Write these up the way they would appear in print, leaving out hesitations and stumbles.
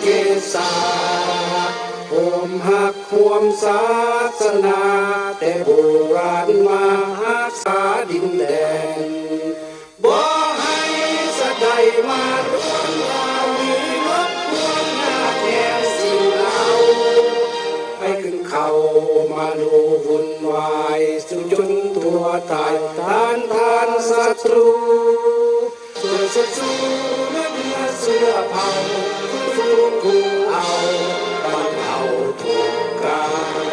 เกษาโอมหักความศาสนาแต่โบราณมาหักษาดินแดนบ่ให้สะใดมาล้วนลาวมีรบกวนหน้าแก่สิ่งเราให้ขึ้นเขามาดูวุ่นวายสุจนตัวตายทานศัตรูเสื้อศัตรูและเสื้อเผาฟูกูเอาบรรเทาทุกข์กาย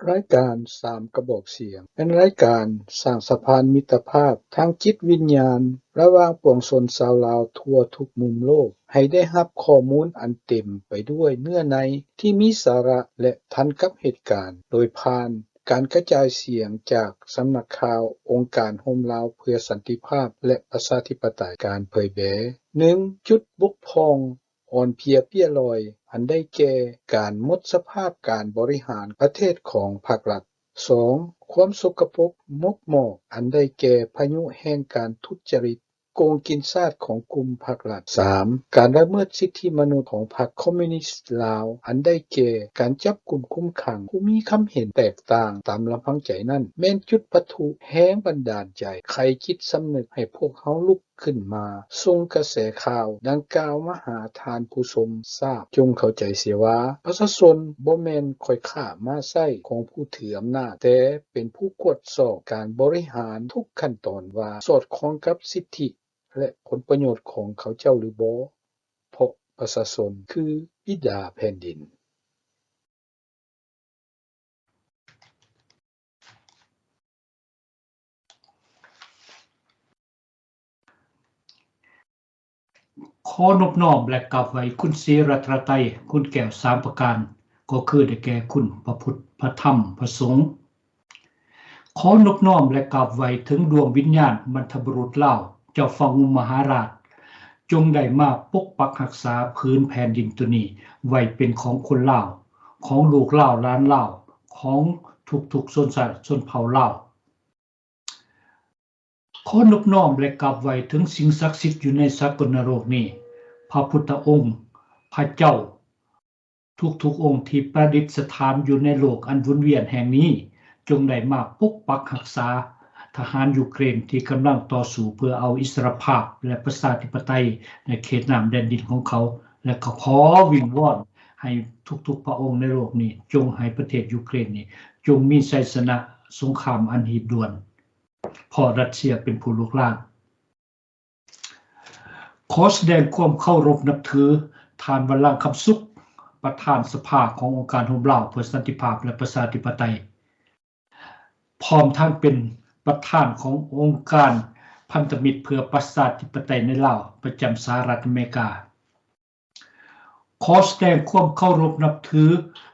รายการ3 กระบอกเสียงเป็นรายการสร้างสะพานมิตรภาพทางจิตวิญญาณระหว่างปวงชนชาวลาวทั่วทุกมุมโลกให้ได้รับข้อมูลอันเต็มไปด้วยเนื้อในที่มีสาระและทันกับเหตุการณ์โดยผ่านการกระจายเสียงจากสำนักข่าวองค์การโฮมลาวเพื่อสันติภาพและประชาธิปไตยการเผยแพร่ 1. จุดบกพร่องอ่อนเพลียเปี้ยลอยอันได้แก่การหมดสภาพการบริหารประเทศของภาครัฐ 2. ความสกปรกมกหมอกอันได้แก่พายุแห่งการทุจริตโกงกินชาติของกลุ่มภาครัฐ 3. การละเมิดสิทธิมนุษย์ของพรรคคอมมิวนิสต์ลาวอันได้แก่การจับกุมคุมขังผู้มีคำเห็นแตกต่างตามลำพังใจนั้นแม่นจุดปะทุแห้งบันดาลใจใครคิดสำนึกให้พวกเขาลุกขึ้นมาส่งกระแสข่าวดังกล่าวมาหาทานผู้ชมทราบจงเข้าใจเสียว่าประชาชนบ่แม่นค่อยข้ามาไส้ของผู้ถืออำนาจแต่เป็นผู้กวดสอบการบริหารทุกขั้นตอนว่าสอดคล้องกับสิทธิและผลประโยชน์ของเขาเจ้าหรือบ่เพราะประชาชนคือบิดาแผ่นดินขอนอบน้อมและกราบไหว้คุณศรีรัตนตรัยคุณแก้ว3ประการก็คือได้แก่คุณพระพุทธพระธรรมพระสงฆ์ขอนอบน้อมและกราบไหว้ถึงดวงวิญญาณบรรพบุรุษลาวเจ้าฟ้ามหาราชจงได้มาปกปักรักษาพื้นแผ่นดินตัวนี้ไว้เป็นของคนลาวของลูกลาวหลานลาวของทุกๆชนชาติชนเผ่าลาวขอนอบน้อมและกราบไหว้ถึงสิ่งศักดิ์สิทธิ์อยู่ในสากลโลกนี้พระพุทธองค์พระเจ้าทุกๆองค์ที่ประดิษฐานอยู่ในโลกอันวนเวียนแห่งนี้จงได้มาปกปักรักษาทหารยูเครนที่กำลังต่อสู้เพื่อเอาอิสรภาพและประชาธิปไตยในเขตน้ำแดนดินของเขาและขอวิงวอนให้ทุกๆพระองค์ในโลกนี้จงให้ประเทศยูเครนนี้จงมีชัยชนะสงครามอันหีบด่วนเพราะรัสเซียเป็นผู้ลุกลานขอแสดงความเคารพนับถือท่านวรังคำสุขประธานสภาขององค์การโฮมลาวเพื่อสันติภาพและประชาธิปไตยพร้อมทั้งเป็นประธานขององค์การพันธมิตรเพื่อประชาธิปไตยในลาวประจำสหรัฐอเมริกาขอแสดงความเคารพนับถือ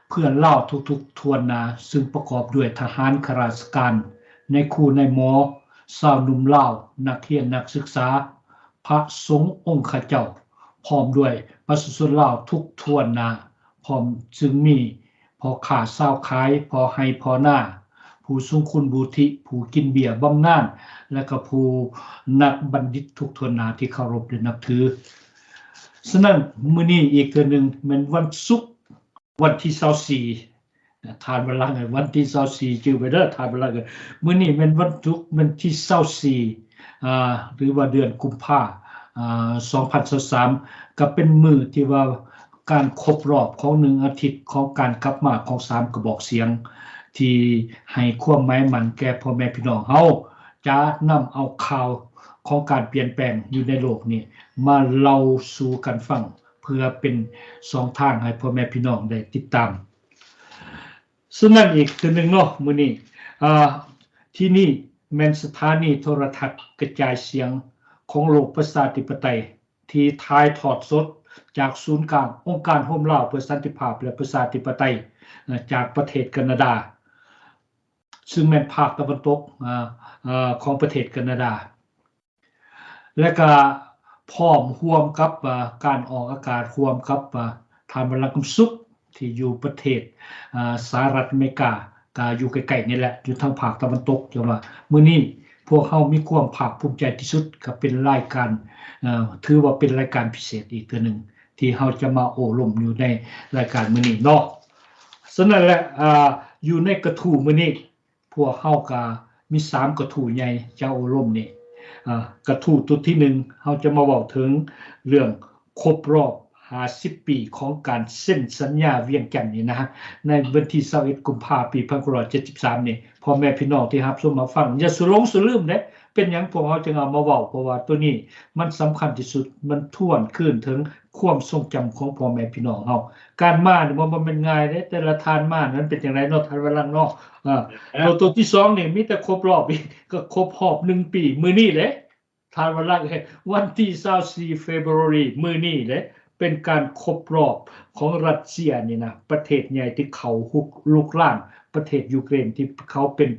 เพื่อนลาวทุกๆทวนหน้าซึ่งประกอบด้วยทหารข้าราชการในครูในหมอชาวหนุ่มลาวนักเรียนนักศึกษาพระสงฆ์องค์ข้าเจ้าพร้อมด้วยประชาชนลาวทุกทวนหน้าพร้อมจึงมีพอค้าชาวขายพอให้พอหน้าผู้ทรงคุณบูธิผู้กินเบียร์บำนาญและก็ผู้นักบัณฑิตทุกทวนหน้าที่เคารพและนับถือฉะนั้นมื้อนี้อีกเทื่อนึงแม่นวันศุกร์วันที่24ทานเวลาวันที่24ชื่อไว้เด้อทานเวลามื้อนี้แม่นวันศุกร์วันที่24หรือว่าเดือนกุมภา2023ก็เป็นมื้อที่ว่าการครบรอบของ1อาทิตย์ของการกลับมาของ3กระบอกเสียงที่ให้ความหมายมั่นแก่พ่อแม่พี่น้องเฮาจะนำเอาข่าวของการเปลี่ยนแปลงอยู่ในโลกนี้มาเล่าสู่กันฟังเพื่อเป็น2ทางให้พ่อแม่พี่น้องได้ติดตามฉะนั้นอีกตัวนึงเนาะมื้อนี้ที่นี่แม่นสถานีโทรทัศน์กระจายเสียงของโลกประชาธิปไตยที่ถ่ายทอดสดจากศูนย์กลางองค์การโฮมลาวเพื่อสันติภาพและประชาธิปไตยจากประเทศแคนาดาซึ่งแม่นภาคตะวันตกของประเทศแคนาดาและก็พร้อมร่วมกับการออกอากาศร่วมกับทานวรังคำสุขที่อยู่ประเทศสหรัฐอเมริกาก็อยู่ใกล้ๆนี่แหละอยู่ทางภาคตะวันตกจังว่ามื้อนี้ พวกเขามีความภาคภูมิใจที่สุดก็เป็นรายการถือว่าเป็นรายการพิเศษอีกตัวหนึ่งที่เขาจะมาโอ้ลมอยู่ในรายการมื้อนี้เนาะฉะนั้นแหละอยู่ในกระทู้มื้อนี้พวกเขาก็มี3กระทู้ใหญ่จะโอ้ลมนี่กระทู้ตัวที่1เขาจะมาเว้าถึงเรื่องครบรอบ50 ปีของการเซ็นสัญญาเวียงจันทน์นี่นะในวันที่21กุมภาพันธ์ปี1973นี่พ่อแม่พี่น้องที่รับชมมาฟังอย่าสุลงสุลืมเด้เป็นหยังพวกเราจึงเอามาเว้าเพราะว่าตัวนี้มันสำคัญที่สุดมันทวนคืนถึงความทรงจำของพ่อแม่พี่น้องเฮาการมานี่บ่แม่นง่ายเด้แต่ละทานมานั้นเป็นจังไดเนาะท่านวรังเนาะตัวที่2นี่มีแต่ครบรอบอีกก็ครบรอบ1ปีมื้อนี้เด้ท่านวรังวันที่24 February มื้อนี้เด้เป็นการครบรอบของรัสเซียนี่นะประเทศใหญ่ที่เขาลุกลานประเทศยูเครนที่เขาเป็น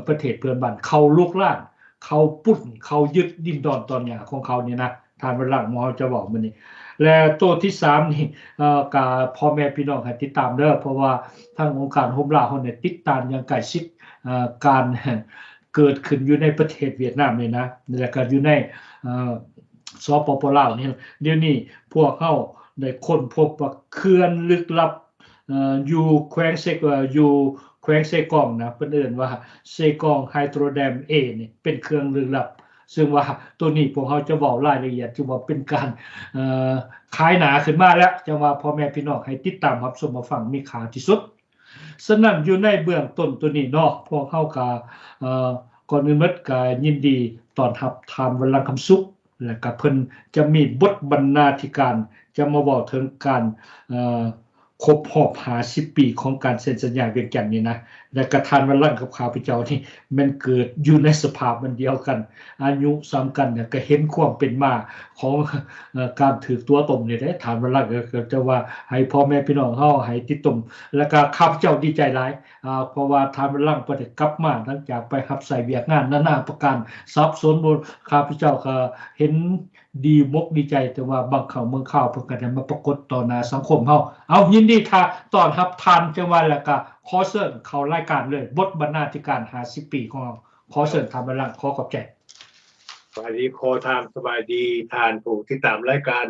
ประเทศเพื่อนบ้านเขาลุกลานเขาปุ้นเขายึดดินดอนตอนหญ้าของเขานี่นะทานวรังหมอจะบอกมื้อนี้และตัวที่3นี่ก็พ่อแม่พี่น้องให้ติดตามเด้อเพราะว่าทางองค์การโฮมลาเฮาเนี่ยติดตามอย่างใกล้ชิดการเกิดขึ้นอยู่ในประเทศเวียดนามนี่นะแล้วก็อยู่ในสปป.ลาวนี่เดี๋ยวนี้พวกเฮาได้ค้นพบว่าเขื่อนลึกลับอยู่แขวงเซกองนะเพิ่นเอิ้นว่าเซกองไฮโดรแดม A นี่เป็นเครื่องลึกลับซึ่งว่าตัวนี้พวกเฮาจะเว้ารายละเอียดถือว่าเป็นการขายหนาขึ้นมาแล้วจังว่าพ่อแม่พี่น้องให้ติดตามรับชมรับฟังมีค่าที่สุดฉะนั้นอยู่ในเบื้องต้นตัวนี้เนาะพวกเฮาก็ก่อนอื่นหมดก็ยินดีต้อนรับทานวรังคำสุขและก็เพิ่นจะมีบทบรรณาธิการจะมาเว้าถึงการครบรอบ50 ปีของการเซ็นสัญญาเวียงจันทน์นี่นะและก็ทานวรังกับข้าพเจ้านี่มันเกิดอยู่ในสภาพมันเดียวกันอายุซ้ำกันเนี่ยก็เห็นความเป็นมาของการถือตัวตนนี่แหละทานวรังก็จะว่าให้พ่อแม่พี่น้องเฮาให้ติดตมแล้วก็ข้าพเจ้าดีใจหลายเพราะว่าทานวรังบ่ได้กลับมาหลังจากไปรับใช้เวียกงานนานาประการสับสนบ่ข้าพเจ้าก็เห็นดีมกดีใจแต่ว่าบางครั้งเมืองข่าวเพิ่นก็ได้มาปรากฏต่อหน้าสังคมเฮาเอายินดีค่ะต้อนรับทานจังว่าแล้วก็ขอเชิญเข้ารายการเลยบทบรรณาธิการ50 ปีของเราขอเชิญทานวรังขอขอบใจสวัสดีโคทามสบายดีทานผู้ที่ตามรายการ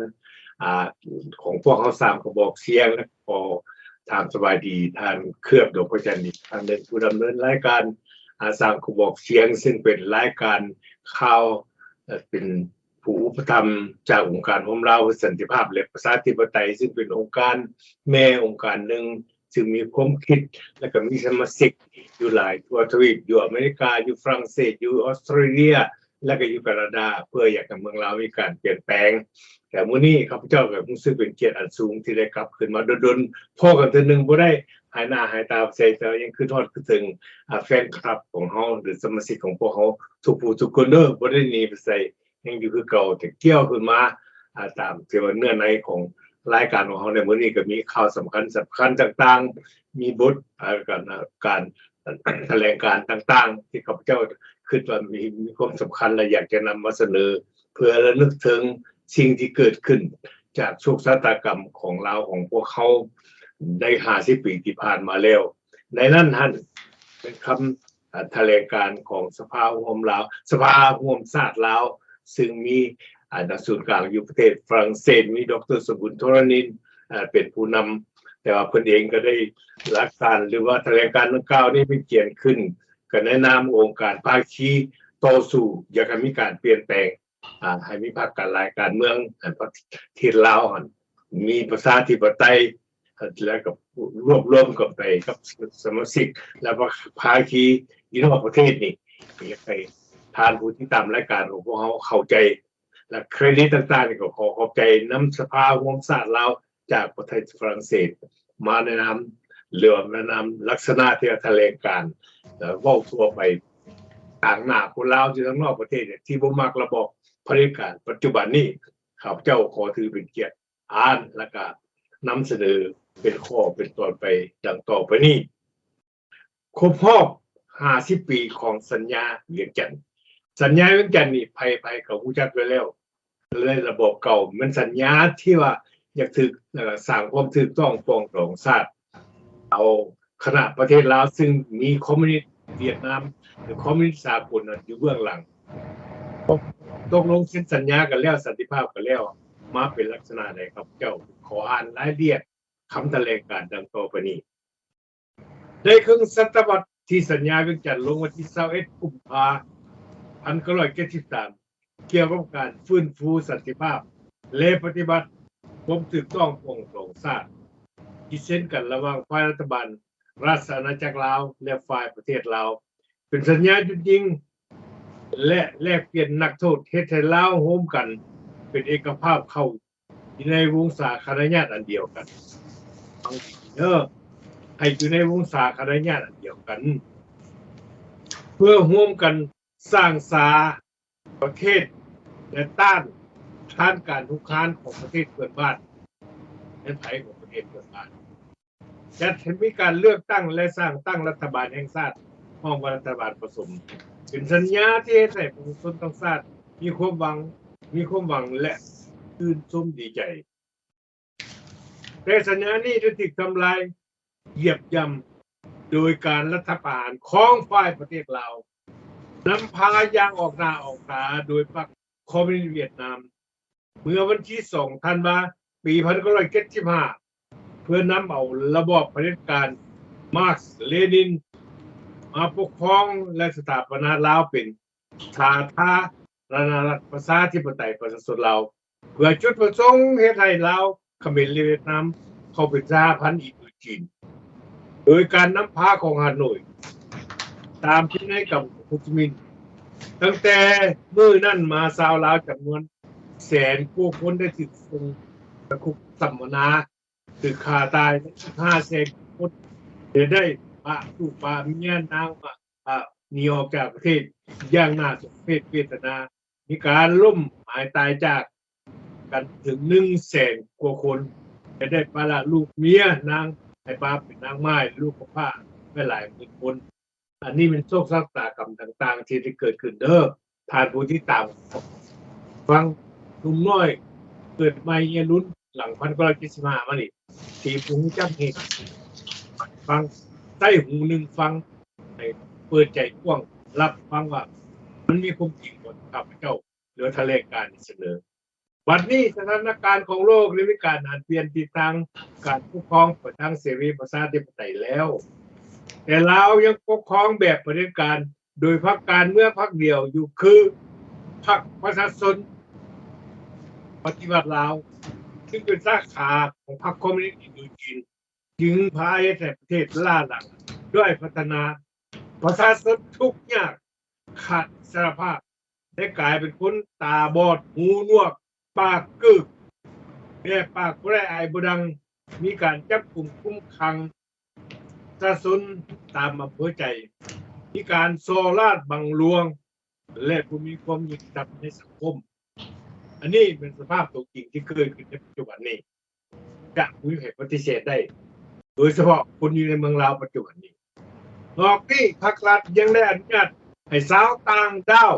ของพวกเขา3กระบอกเสียงและขอทามสบายดีทานเคลือบดวงพระจันทร์อีกทางเดินผู้ดำเนินรายการ3กระบอกเสียงซึ่งเป็นรายการข่าวเป็นผู้อุปถัมภ์จากองค์การโฮมลาวสันติภาพและประชาธิปไตยซึ่งเป็นองค์การแม่องค์การหนึ่งซึ่งมีความคิดและก็มีสมาชิกอยู่หลายทั่วทวีปอยู่อเมริกาอยู่ฝรั่งเศสอยู่ออสเตรเลียและก็อยู่แคนาดาเพื่ออยากให้เมืองลาวมีการเปลี่ยนแปลงแต่มื้อนี้ข้าพเจ้าก็รู้สึกเป็นเกียรติอันสูงที่ได้กลับขึ้นมาดนๆพอกันเทื่อนึงบ่ได้หายหน้าหายตาไปแต่ยังคือทอดคือถึงแฟนคลับของเฮาหรือสมาชิกของพวกเฮาทุกผู้ทุกคนเด้อบ่ได้หนีไปไสยังอยู่คือเก่าแต่เกี่ยวขึ้นมาตามที่ว่าเนื้อในของรายการของเฮาในมื้อนี้ก็มีข่าวสำคัญต่างๆมีบทการแถลงการต่างๆที่ข้าพเจ้าคิดว่ามีความสำคัญและอยากจะนำมาเสนอเพื่อระลึกถึงสิ่งที่เกิดขึ้นจากโศกนาฏกรรมของลาวของพวกเขาใน50 ปีที่ผ่านมาแล้วในนั้นท่านเป็นคำแถลงการของสภาร่วมลาวสภาร่วมชาติลาวซึ่งมีนักศูนย์กลางอยู่ประเทศฝรั่งเศสมีดร.สกุลธรณินทร์เป็นผู้นำแต่ว่าเพิ่นเองก็ได้หลักการหรือว่าแถลงการดังกล่าวนี้เป็นเขียนขึ้นก็ในนามองค์การภาคีต่อสู้อยากให้มีการเปลี่ยนแปลงให้มีพรรคการรายการเมืองประเทศลาวมีประชาธิปไตยแล้วก็รวมกับไปกับสมาชิกแล้วก็ภาคีอยู่นอกประเทศนี่อยากให้ทานผู้ที่ตามรายการของพวกเขาเข้าใจและเครดิตต่างๆนี่ก็ขอขอบใจนำสภาร่วมชาติลาวจากประเทศฝรั่งเศสมาแนะนำเรื่องแนะนำลักษณะที่แถลงการเว้าทั่วไปต่างหน้าคนลาวที่ทั้งนอกประเทศที่บ่มักระบบเผด็จการปัจจุบันนี้ข้าพเจ้าขอถือเป็นเกียรติอ่านและก็นำเสนอเป็นข้อเป็นตอนไปดังต่อไปนี้ครบรอบ50 ปีของสัญญาเวียงจันทน์สัญญาเวียงจันทน์นี่ไผๆก็รู้จักไว้แล้วเลยระบบเก่ามันสัญญาที่ว่าอยากถึกสร้างความถูกต้องปรองดองชาติเอาคณะประเทศลาวซึ่งมีคอมมิวนิสต์ เวียดนามหรือคอมมิวนิสต์สากลอยู่เบื้องหลังตกลงเซ็นสัญญากันแล้วสันติภาพกันแล้วมาเป็นลักษณะใดครับเจ้าขออ่านรายละเอียดคำแถลงการณ์ดังต่อไปนี้ในครึ่งศตวรรษที่สัญญาเวียงจันทน์ลงวันที่21 กุมภาพันธ์ 1973เกี่ยวกับการฟื้นฟูสันติภาพและปฏิบัติความถูกต้องปกครองชาติที่เซ็นกันระหว่างฝ่ายรัฐบาลราชอาณาจักรลาวและฝ่ายประเทศลาวเป็นสัญญาหยุดยิงและแลกเปลี่ยนนักโทษเฮ็ดให้ลาวโฮมกันเป็นเอกภาพเข้าในวงศาคณะญาติอันเดียวกันฟังดีให้อยู่ในวงศาคณะญาติอันเดียวกันเพื่อร่วมกันสร้างสาประเทศและต้านการทุกคานของประเทศเพื่อนบ้านและไทยของประเทศเพื่อนบ้านจะมีการเลือกตั้งและสร้างตั้งรัฐบาลแห่งชาติห้องรัฐบาลผสมเป็นสัญญาที่ให้ประชาชนทั้งชาติมีความหวังและชื่นชมดีใจแต่สัญญานี้จะถูกทำลายเหยียบย่ำโดยการรัฐประหารของฝ่ายประเทศลาวนำพายางออกหน้าออกตาโดยพรรคคอมมิวนิสต์เวียดนามเมื่อวันที่2 ธันวาคม ปี 1975เพื่อนำเอาระบอบเผด็จการมาร์กซ์เลนินมาปกครองและสถาปนาลาวเป็นสาธารณรัฐประชาธิปไตยประชาชนลาวเพื่อจุดประสงค์เฮ็ดให้ลาวเขมรและเวียดนามเข้าเป็นสหพันธ์อีกด้วยจีนโดยการนำพาของฮานอยตามพินัยกรรมของโฮจิมินห์ตั้งแต่มื้อนั้นมาชาวลาวจำนวนแสนกว่าคนได้ถูกส่งไปคุกสัมมนาถูกฆ่าตาย500,000 คนได้ปะลูกปะเมียนางหนีออกจากประเทศอย่างน่าสมเพชเวทนามีการล่มหายตายจากกันถึง 100,000 กว่าคนได้ปะละลูกเมียนางให้ปาเป็นนางไม้ลูกกับผ้าไม่หลายหมื่นคนอันนี้เป็นโชคชะตากรรมต่างๆที่ได้เกิดขึ้นทานผู้ที่ตามฟังหนุ่มน้อยเกิดใหม่เยรุ่นหลัง1975มานี่ที่ผู้จักเหตุฟังใต้หูหนึ่งฟังให้เปิดใจกว้างรับฟังว่ามันมีความจริงบนข้าพเจ้าเหลือแถลงการเสนอบัดนี้สถานการณ์ของโลกได้มีการเปลี่ยนทิศทางการปกครองไปทางเสรีประชาธิปไตยแล้วแต่ลาวยังปกครองแบบเผด็จการโดยพรรคการเมืองพรรคเดียวอยู่คือพรรคประชาชนปฏิวัติลาวซึ่งเป็นสาขาของพรรคคอมมิวนิสต์อินโดจีนจึงพาให้ประเทศล้าหลังด้วยพัฒนาประชาชนทุกข์ยากขาดอิสรภาพได้กลายเป็นคนตาบอดหูหนวกปากกึกแม่ปากบ่ได้อายบ่ดังมีการจับกุมคุ้มขังประชาชนตามอำเภอใจมีการโซลาดบังลวงและผู้มีความยุติธรรมในสังคมอันนี้เป็นสภาพตัวจริงที่เกิดขึ้นในปัจจุบันนี้จะมีเหตุปฏิเสธได้โดยเฉพาะคนอยู่ในเมืองลาวปัจจุบันนี้นอกนี้ภาครัฐยังได้อนุญาตให้สาวต่างด้าว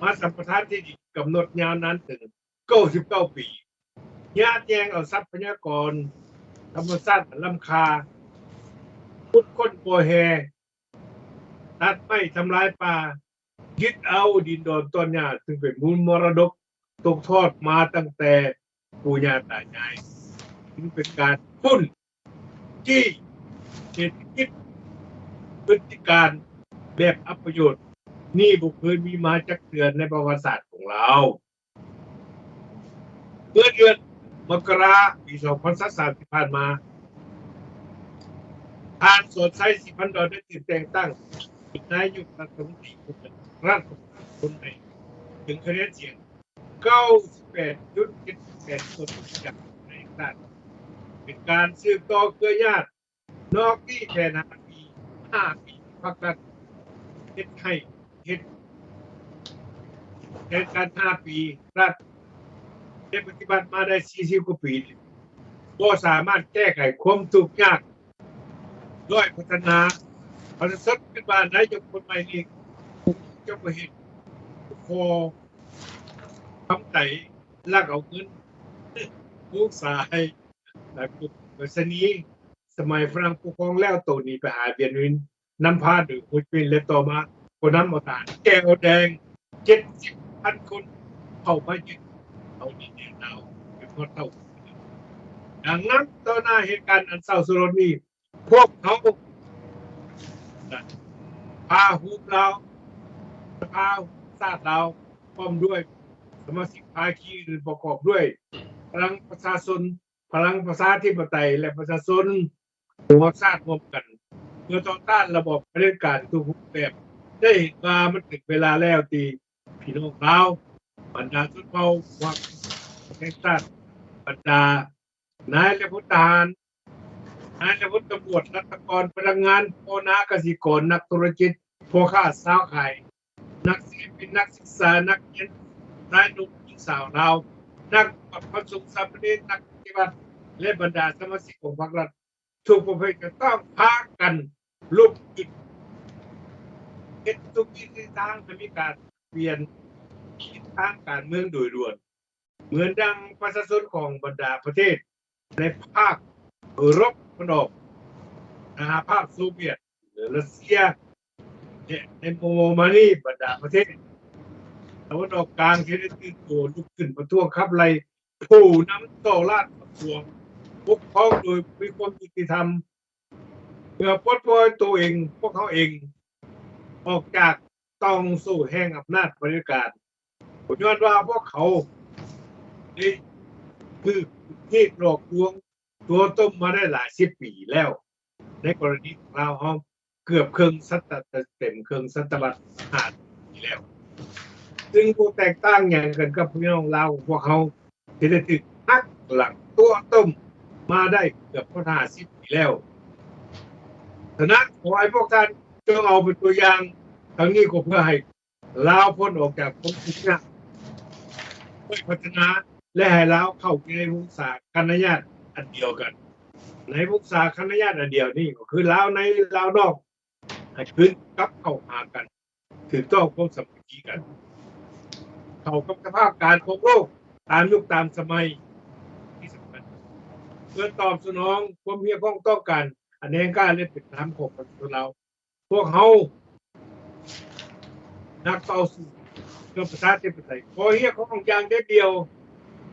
มาสัมปทานที่ดินกำหนดยาวนานถึง99 ปีญาติแยงเอาทรัพยากรธรรมชาติล้ำค่าพุดค้นโปแฮตัดไม้ทำลายป่ายึดเอาดินดอนต้นหญ้าซึ่งเป็นมูลมรดกตกทอดมาตั้งแต่ปู่ย่าตายายจึงเป็นการพุ่นจี้เศรษฐกิจพฤติการแบบอัปประโยชน์นี่บุคคลมีมาจากเดือนในประวัติศาสตร์ของเราเมื่อเดือนมกราคม ปี 2023 ที่ผ่านมาทานสดใสสิพันดอนได้ถูกแต่งตั้งเป็นนายกรัฐมนตรีรัฐคนใหม่ถึงคะแนนเสียง 98.78% คนจากในชาติเป็นการสืบต่อเครือญาตินอกที่แค่5 ปีพรรครัฐเฮ็ดให้เฮ็ดการ5 ปีรัฐได้ปฏิบัติมาได้40 กว่าปีก็สามารถแก้ไขความทุกข์ยากด้วยพัฒนาประชาชนขึ้นมานายกคนใหม่นี้เจ้าประเหตุพอทำไต่ลักเอาเงินลูกสายแต่กุศนีสมัยฝรั่งปกครองแล้วตัวนี้ไปหาเบียนวิน นำพาโดยโฮจิมินห์และต่อมาก็นำเอาทหารแก้วแดง 70,000 คนเข้ามายึดเอาดินแดนลาวเป็นคนเท่าดังนั้นต่อหน้าเหตุการณ์อันเศร้าสลดนี้พวกเขาพาฮูบเราพาชาติเราพร้อมด้วยสมาชิกภาคีอื่นประกอบด้วยพลังประชาชนพลังประชาธิปไตยและประชาชนหัวชาติรวมกันเพื่อต่อต้านระบบเผด็จการทุกรูปแบบได้เห็นว่ามันถึงเวลาแล้วที่พี่น้องเราบรรดาชนเผ่าว่าแห่งชาติบรรดานายและพลทหารนายและพลตำรวจรัฐกรพนักงานโอนาเกษตรกรนักธุรกิจพ่อค้าสาวขายนักศิลปินนักศึกษานักเรียนนายหนุ่มหญิงสาวเรานักประสบสำเร็จนักปฏิบัติและบรรดาสมาชิกของพรรครัฐทุกประเภทจะต้องพากันลุกขึ้นเฮ็ดทุกวิถีทางให้มีการเปลี่ยนทิศทางการเมืองโดยด่วนเหมือนดังประชาชนของบรรดาประเทศในภาคยุโรปตะวันออกภาคโซเวียตหรือรัสเซียในโมมานีบรรดาประเทศตะวันออกกลางที่ได้ตื่นตัวลุกขึ้นประท้วงขับไล่ผู้นำต่อราชประท้วงปกครองโดยมีความยุติธรรมเพื่อปลดปล่อยตัวเองพวกเขาเองออกจากต้องสู่แห่งอำนาจเผด็จการผมย้อนว่าพวกเขานี่คือที่หลอกลวงตัวต้มมาได้หลาย10 ปีแล้วในกรณีของเราเขาเกือบครึ่งศตวรรษเต็มครึ่งศตวรรษ5 ปีแล้วซึ่งพวกแตกต่างอย่างกันกับพี่น้องเราพวกเขาที่ได้ถึงหักหลังตัวต้มมาได้เกือบ50 ปีแล้วฉะนั้นขอให้พวกท่านจงเอาเป็นตัวอย่างทั้งนี้ก็เพื่อให้ลาวพ้นออกจากความทุกข์ยากด้วยพัฒนาและให้ลาวเข้าในวงศาคณะญาติอันเดียวกันในวงศาคณะญาติอันเดียวนี่ก็คือลาวในลาวนอกให้ขึ้นกับเข้าหากันถือต้องความสามัคคีกันเข้ากับสภาพการของโลกตามยุคตามสมัยที่สำคัญเพื่อตอบสนองความเรียกร้องต้องการอันนี้ก็เรียกเป็นน้ำของประชาชนเราพวกเขานักต่อสู้เพื่อประชาธิปไตยขอเรียกร้องอย่างเดียว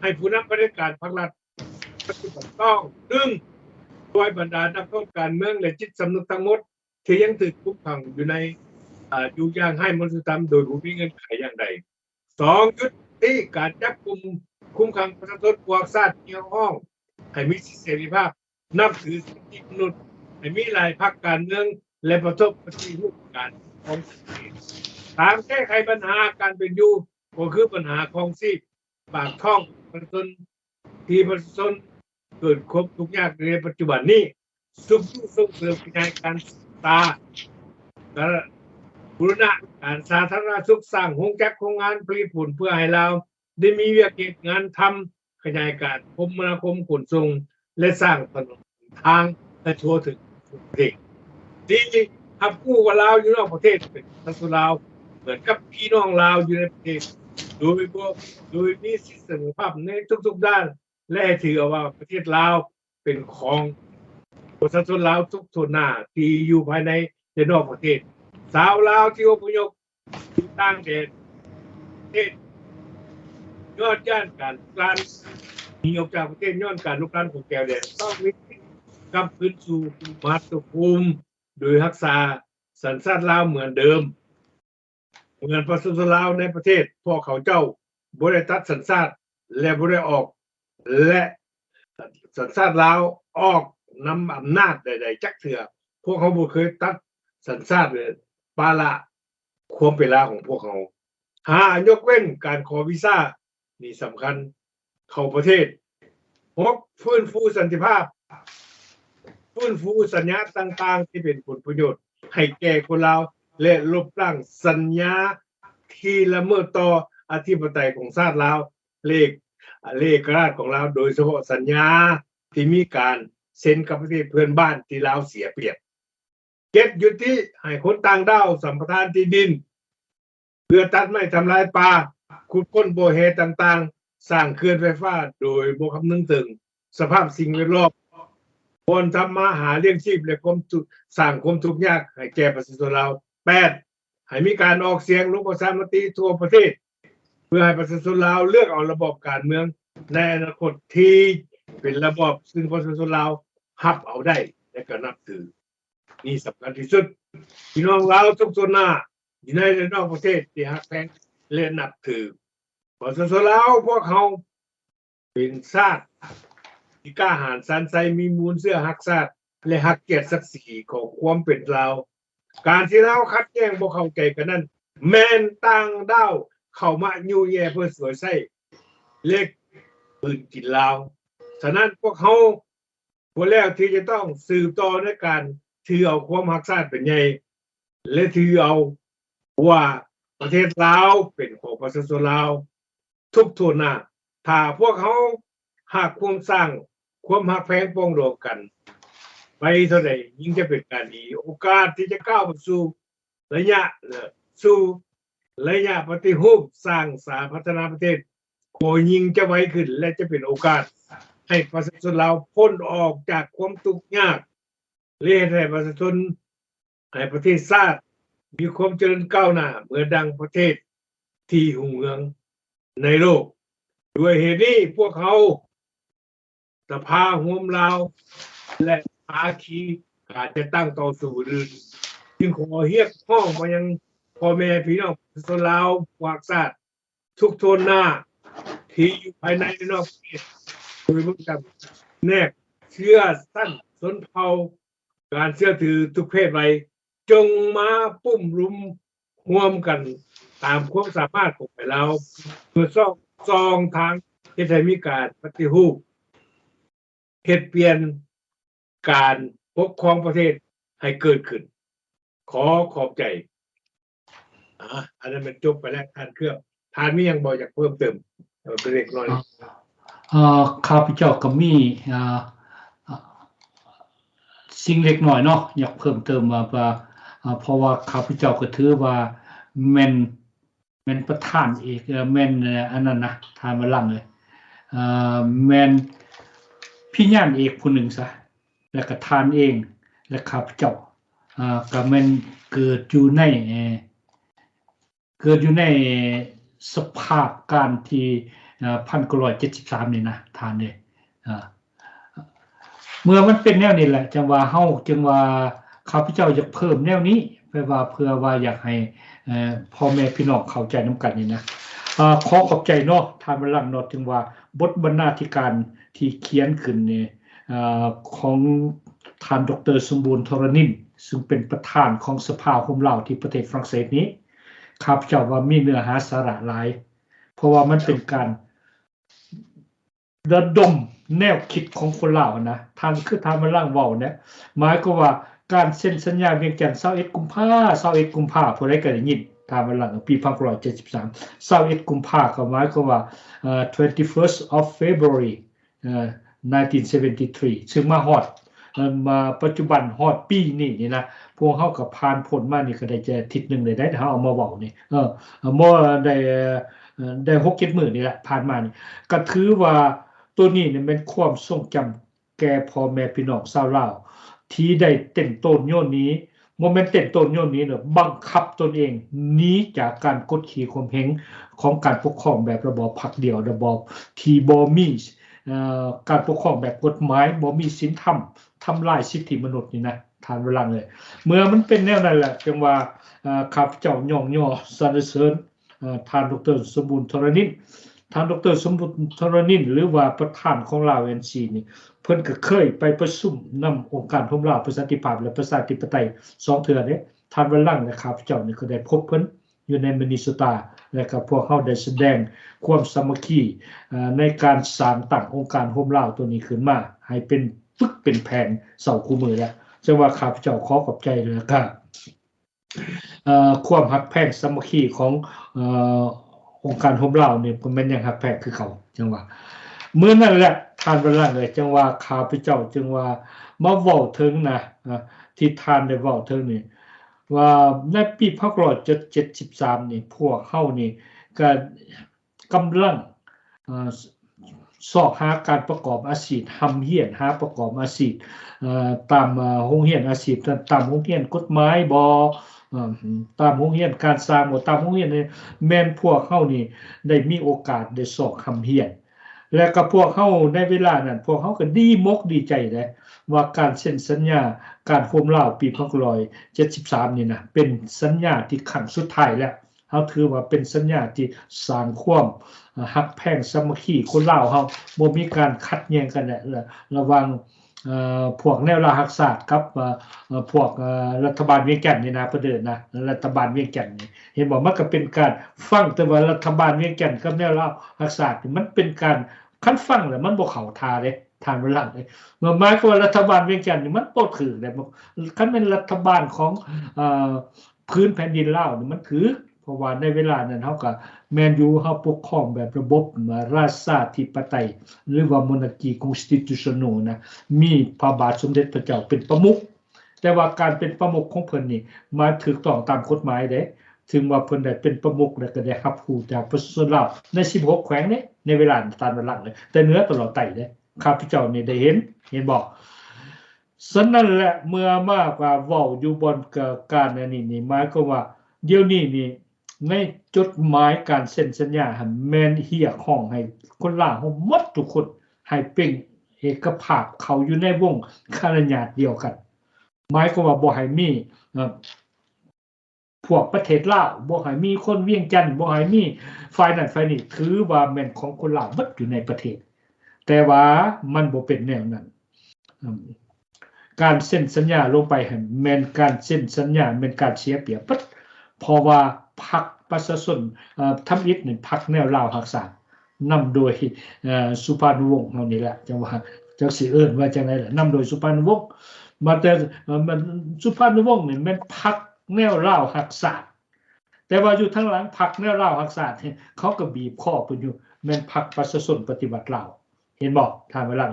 ให้ผู้นำเผด็จการพรรครัฐปฏิบัติต้องด้วยบรรดานักการเมืองและจิตสำนึกทั้งหมดที่ยังถูกคุกขังอยู่ในอยู่อย่างให้มนุษยธรรมโดยบ่มีเงื่อนไขอย่างใด2ยุติการจับกุมคุมขังประชาชนพวกชาติเกี่ยวข้องให้มีเสรีภาพนับถือสิทธิมนุษย์ให้มีหลายพรรคการเมืองและประสบปฏิรูปการของประเทศตามแก้ไขปัญหาการเป็นอยู่ก็คือปัญหาของชีพปากท้องประชาชนที่ประชาชนเกิดครบทุกอย่างในปัจจุบันนี้ส่งเสริมการศึกษาบูรณะการสาธารณสุขสร้างโรงจักรโรงงานผลิตผลเพื่อให้เราได้มีวิกฤตงานทำขยายการคมนาคมขนส่งและสร้างถนนทางและทั่วถึงประเทศที่ทับคู่กับลาวอยู่นอกประเทศเป็นทัศลาวเหมือนกับพี่น้องลาวอยู่ในประเทศโดยมีสิทธิเสมอภาพในทุกๆด้านและถือว่าประเทศลาวเป็นของประชาชนลาวทุกส่วนหน้าที่อยู่ภายในและนอกประเทศสาวลาวที่อพยพอยู่ต่างแดนประเทศย้อนย่านการหนีออกจากประเทศย้อนการลุกรานของแก้วแดนต้องมีกลับคืนสู่มาตุภูมิโดยรักษาสัญชาติลาวเหมือนเดิมเหมือนประชาชนลาวในประเทศพวกเขาเจ้าบ่ได้ตัดสัญชาติและบ่ได้ออกและสัญชาติลาวออกนำอำนาจใดๆจักเถื่อพวกเขาบ่เคยตัดสัญชาติเลยปาละความเป็นลาวของพวกเขายกเว้นการขอวีซ่านี่สำคัญเข้าประเทศฟื้นฟูสันติภาพฟื้นฟูสัญญาต่างๆที่เป็นผลประโยชน์ให้แก่คนลาวและลบล้างสัญญาที่ละเมิดต่ออธิปไตยของชาติลาวเลขราชของลาวโดยเฉพาะสัญญาที่มีการเซ็นกับประเทศเพื่อนบ้านที่ลาวเสียเปรียบยุติให้คนต่างด้าวสัมปทานที่ดินเพื่อตัดไม้ทำลายป่าขุดค้นบ่อแห่ต่างๆสร้างเขื่อนไฟฟ้าโดยบ่คำนึงถึงสภาพสิ่งแวดล้อม คนทำมาหาเลี้ยงชีพและความสร้างความทุกข์ยากให้แก่ประชาชนลาว8ให้มีการออกเสียงลงประชามติทั่วประเทศเพื่อให้ประชาชนลาวเลือกเอาระบบการเมืองในอนาคตที่เป็นระบบซึ่งประชาชนลาวรับเอาได้และก็นับถือนี่สำคัญที่สุดพี่น้องลาวทุกส่วนหน้าอยู่ในและนอกประเทศที่ฮักแพงและนับถือประชาชนลาวพวกเขาเป็นชาติที่กล้าหาญสันใสมีมูลเสื้อฮักชาติและฮักเกียรติศักดิ์ศรีของความเป็นลาวการที่ลาวคัดแย้งบ่เข้าใจกันนั้นแม่นต่างดาวเข้ามายู่แย่เพื่อสวยใส่เล็กปืนกินลาวฉะนั้นพวกเขาพวกแล้วที่จะต้องสืบต่อในการถือเอาความฮักชาติเป็นใหญ่และถือเอาว่าประเทศลาวเป็นของประชาชนลาวทุกทั่วหน้าถ้าพวกเขาหากความสร้างความหักแพงปองดองกันไปเท่าใดยิ่งจะเป็นการดีโอกาสที่จะก้าวไปสู่ระยะปฏิรูปสร้างสาพัฒนาประเทศก็ยิ่งจะไวขึ้นและจะเป็นโอกาสให้ประชาชนลาวพ้นออกจากความทุกข์ยากและให้ประชาชนให้ประเทศชาติมีความเจริญก้าวหน้าเหมือนดังประเทศที่รุ่งเรืองในโลกด้วยเหตุนี้พวกเขาสภาห่วมลาวและภาคีอาจจะตั้งต่อสู้อื่นจึงขอเรียกร้องมายังพ่อแม่พี่น้องประชาชนลาวภาคชาติทุกโทนหน้าที่อยู่ภายในและนอกประเทศโดยมุ่งกับแนกเชื้อสั้นชนเผ่าการเชื่อถือทุกเพศวัยจงมาปุ้มรุมร่วมกันตามความสามารถของเราเพื่อซองทางที่จะมีการปฏิรูปเฮ็ดเปลี่ยนการปกครองประเทศให้เกิดขึ้นขอบใจอันนั้นมันจบไปแล้วท่านเครื่องท่านมียังบอกอยากเพิ่มเติมเป็นเล็กน้อยข้าพเจ้าก็มีสิ่งเล็กน้อยเนาะอยากเพิ่มเติมว่าเพราะว่าข้าพเจ้าก็ถือว่าแม่นประธานเอกแม่นอันนั้นนะทานมาลังเลยแม่นพี่ญาณเอกผู้หนึ่งซะแล้วก็ทานเองและข้าพเจ้าก็แม่นเกิดอยู่ในสภาพการที่1973นี่นะทานเด้เมื่อมันเป็นแนวนี้แหละจังว่าข้าพเจ้าอยากเพิ่มแนวนี้เพื่อว่าอยากให้พ่อแม่พี่น้องเข้าใจนำกันนี่นะขอขอบใจเนาะทานบรรลังเนาะถึงว่าบทบรรณาธิการที่เขียนขึ้นนี่ของท่านดร.สมบูรณ์ธรณินทร์ซึ่งเป็นประธานของสภาห่มเหล้าที่ประเทศฝรั่งเศสนี้ข้าพเจ้าว่ามีเนื้อหาสาระหลายเพราะว่ามันเป็นการระดมแนวคิดของคนลาวนะทางคือทางมาล่างเว้าเนี่ยหมายก็ว่าการเซ็นสัญญาเวียงจันทน์21กุมภาพันธ์ผู้ใดก็ได้ยินทางมาล่างปี1973 21กุมภาพันธ์ก็หมายก็ว่า21st of February 1973ซึ่งมาฮอดมาปัจจุบันฮอดปีนี้นี่นะพวกเฮาก็ผ่านพ้นมานี่ก็ได้จะอาทิตย์นึงได้เฮาเอามาเว้านี่บ่ได้6-7 มื้อนี่แหละผ่านมานี่ก็ถือว่าตัวนี้เนี่ยเป็นความทรงจำแก่พ่อแม่พี่น้องชาวลาวที่ได้เต้นต้นโยนนี้บ่แม่นเต้นต้นโยนนี้เนาะบังคับตนเองหนีจากการกดขี่ข่มเหงของการปกครองแบบระบอบพรรคเดียวระบอบที่บ่มีการปกครองแบบกฎหมายบ่มีศีลธรรมทำลายสิทธิมนุษย์นี่นะทานเวลาเลยเมื่อมันเป็นแนวนั้นแหละจังว่าข้าพเจ้าย่องย่อสรรเสริญท่านดร.สมบูรณ์ธรณินทร์ท่านดร.สมบูรณ์ธรณินทร์หรือว่าประธานของลาว ANC นี่เพิ่นก็เคยไปประชุมนำองค์การห่มเหล้าประชาธิปไตยและประชาธิปไตย2เทื่อเด้ท่านวลังและข้าพเจ้านี่ก็ได้พบเพิ่นอยู่ในมินนิโซตาและก็พวกเฮาได้แสดงความสามัคคีในการสร้างตั้งองค์การห่มเหล้าตัวนี้ขึ้นมาให้เป็นปึกเป็นแผนเสาคู่มือแล้วจังว่าข้าพเจ้าขอขอบใจเลยครับความฮักแพงสามัคคีขององค์การห่มเหล้านี่ก็แม่นยังฮักแพงคือเขาจังว่าเมื่อนั้นแหละท่านวลังเลยจังว่าข้าพเจ้าจึงว่ามาเว้าถึงนะที่ท่านได้เว้าถึงนี่ว่าในปี1973นี่พวกเฮานี่ก็กำลัง สอบหาการประกอบอาชีพทำเฮียนหาประกอบอาชีพตามโรงเรียนอาชีพตามโรงเรียนกฎหมายบ่ตามโรงเรียนการสร้างบ่ตามโรงเรียนนี่แม่นพวกเฮานี่ได้มีโอกาสได้สอบคำเฮียนและก็พวกเฮาในเวลานั้นพวกเฮาก็ดีมกดีใจเด้ว่าการเซ็นสัญญาการโฮมลาวปี2573นี่นะเป็นสัญญาที่ครั้งสุดท้ายแล้วเฮาถือว่าเป็นสัญญาที่สร้างความฮักแพงสามัคคีคนลาวเฮาบ่มีการขัดแย้งกันระหว่างพวกแนวราหักศาสตร์กับพวกรัฐบาลเวียงแก่นนี่นะประเดินนะรัฐบาลเวียงแก่นนี่เห็นบอกมันก็เป็นการฟังแต่ว่ารัฐบาลเวียงแก่นกับแนวราหักศาสตร์มันเป็นการคันฟังแล้วมันบ่เข้าท่าเด้ทางเวลาเลยเมื่อหมายความว่ารัฐบาลเวียงแก่นนี่มันบ่ถือได้คันเป็นรัฐบาลของพื้นแผ่นดินลาวนี่มันถือเพราะว่าในเวลานั้นเฮาก็แม่นอยู่เฮาปกครองแบบระบบราชาธิปไตยหรือว่า monarchy constitutional นะมีพระบาทสมเด็จพระเจ้าเป็นประมุขแต่ว่าการเป็นประมุขของเพิ่นนี่มาถูกต้องตามกฎหมายเด้ถึงว่าเพิ่นได้เป็นประมุขแล้วก็ได้รับรู้จากประชาชนลาวใน16แขวงนี้ในเวลาตามหลังเลยแต่เหนือตลอดใต้เด้ข้าพเจ้านี่ได้เห็นบ่ฉะนั้นแหละเมื่อมากว่าเว้าอยู่บนการอันนี้นี่หมายความว่าเดี๋ยวนี้นี่ในจดหมายการเซ็นสัญญาหั่นแม่นเรียกร้องให้คนลาวเฮาหมดทุกคนให้เป็นเอกภาพเขาอยู่ในวงคฤหัสถ์เดียวกันหมายความว่าบ่ให้มีพวกประเทศลาวบ่ให้มีคนเวียงจันทน์บ่ให้มีฝ่ายนั้นฝ่ายนี้ถือว่าแม่นของคนลาวหมดอยู่ในประเทศแต่ว่ามันบ่เป็นแนวนั้นการเซ็นสัญญาลงไปให้แม่นการเซ็นสัญญาแม่นการเสียเปรียบเพราะว่าพรรคประชาชนธรรมอิฐนี่พรรคแนวลาวหักษานำโดยสุภานุวงศ์เฮานี่แหละจังว่าจังสิเอิ้นว่าจังได๋ล่ะนำโดยสุภานุวงศ์มาแต่มันสุภานุวงศ์นี่แม่นพรรคแนวลาวหักษาแต่ว่าอยู่ทางหลังพรรคแนวลาวหักษาเขาก็บีบคอเพิ่นอยู่แม่นพรรคประชาชนปฏิบัติลาวเห็นบ่ทางเวลา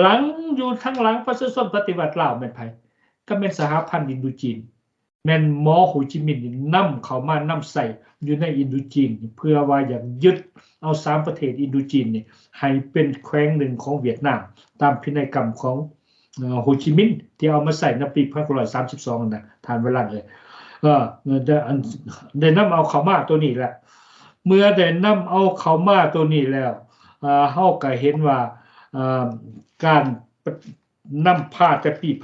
หลังอยู่ทางหลังประชาชนปฏิบัติลาวแม่นไผก็แม่นสหพันธ์อินโดจีนแม่นหมอโฮจิมินห์นำเข้ามานำใส่อยู่ในอินโดจีนเพื่อว่าอยากยึดเอา3ประเทศอินโดจีนนี่ให้เป็นแคว้นหนึ่งของเวียดนามตามพินัยกรรมของโฮจิมินห์ที่เอามาใส่ในปี1932น่ะทานเวลาเลยได้นำเอาเข้ามาตัวนี้แหละเมื่อได้นำเอาเข้ามาตัวนี้แล้วเฮาก็เห็นว่าการนำพาแต่ปี1932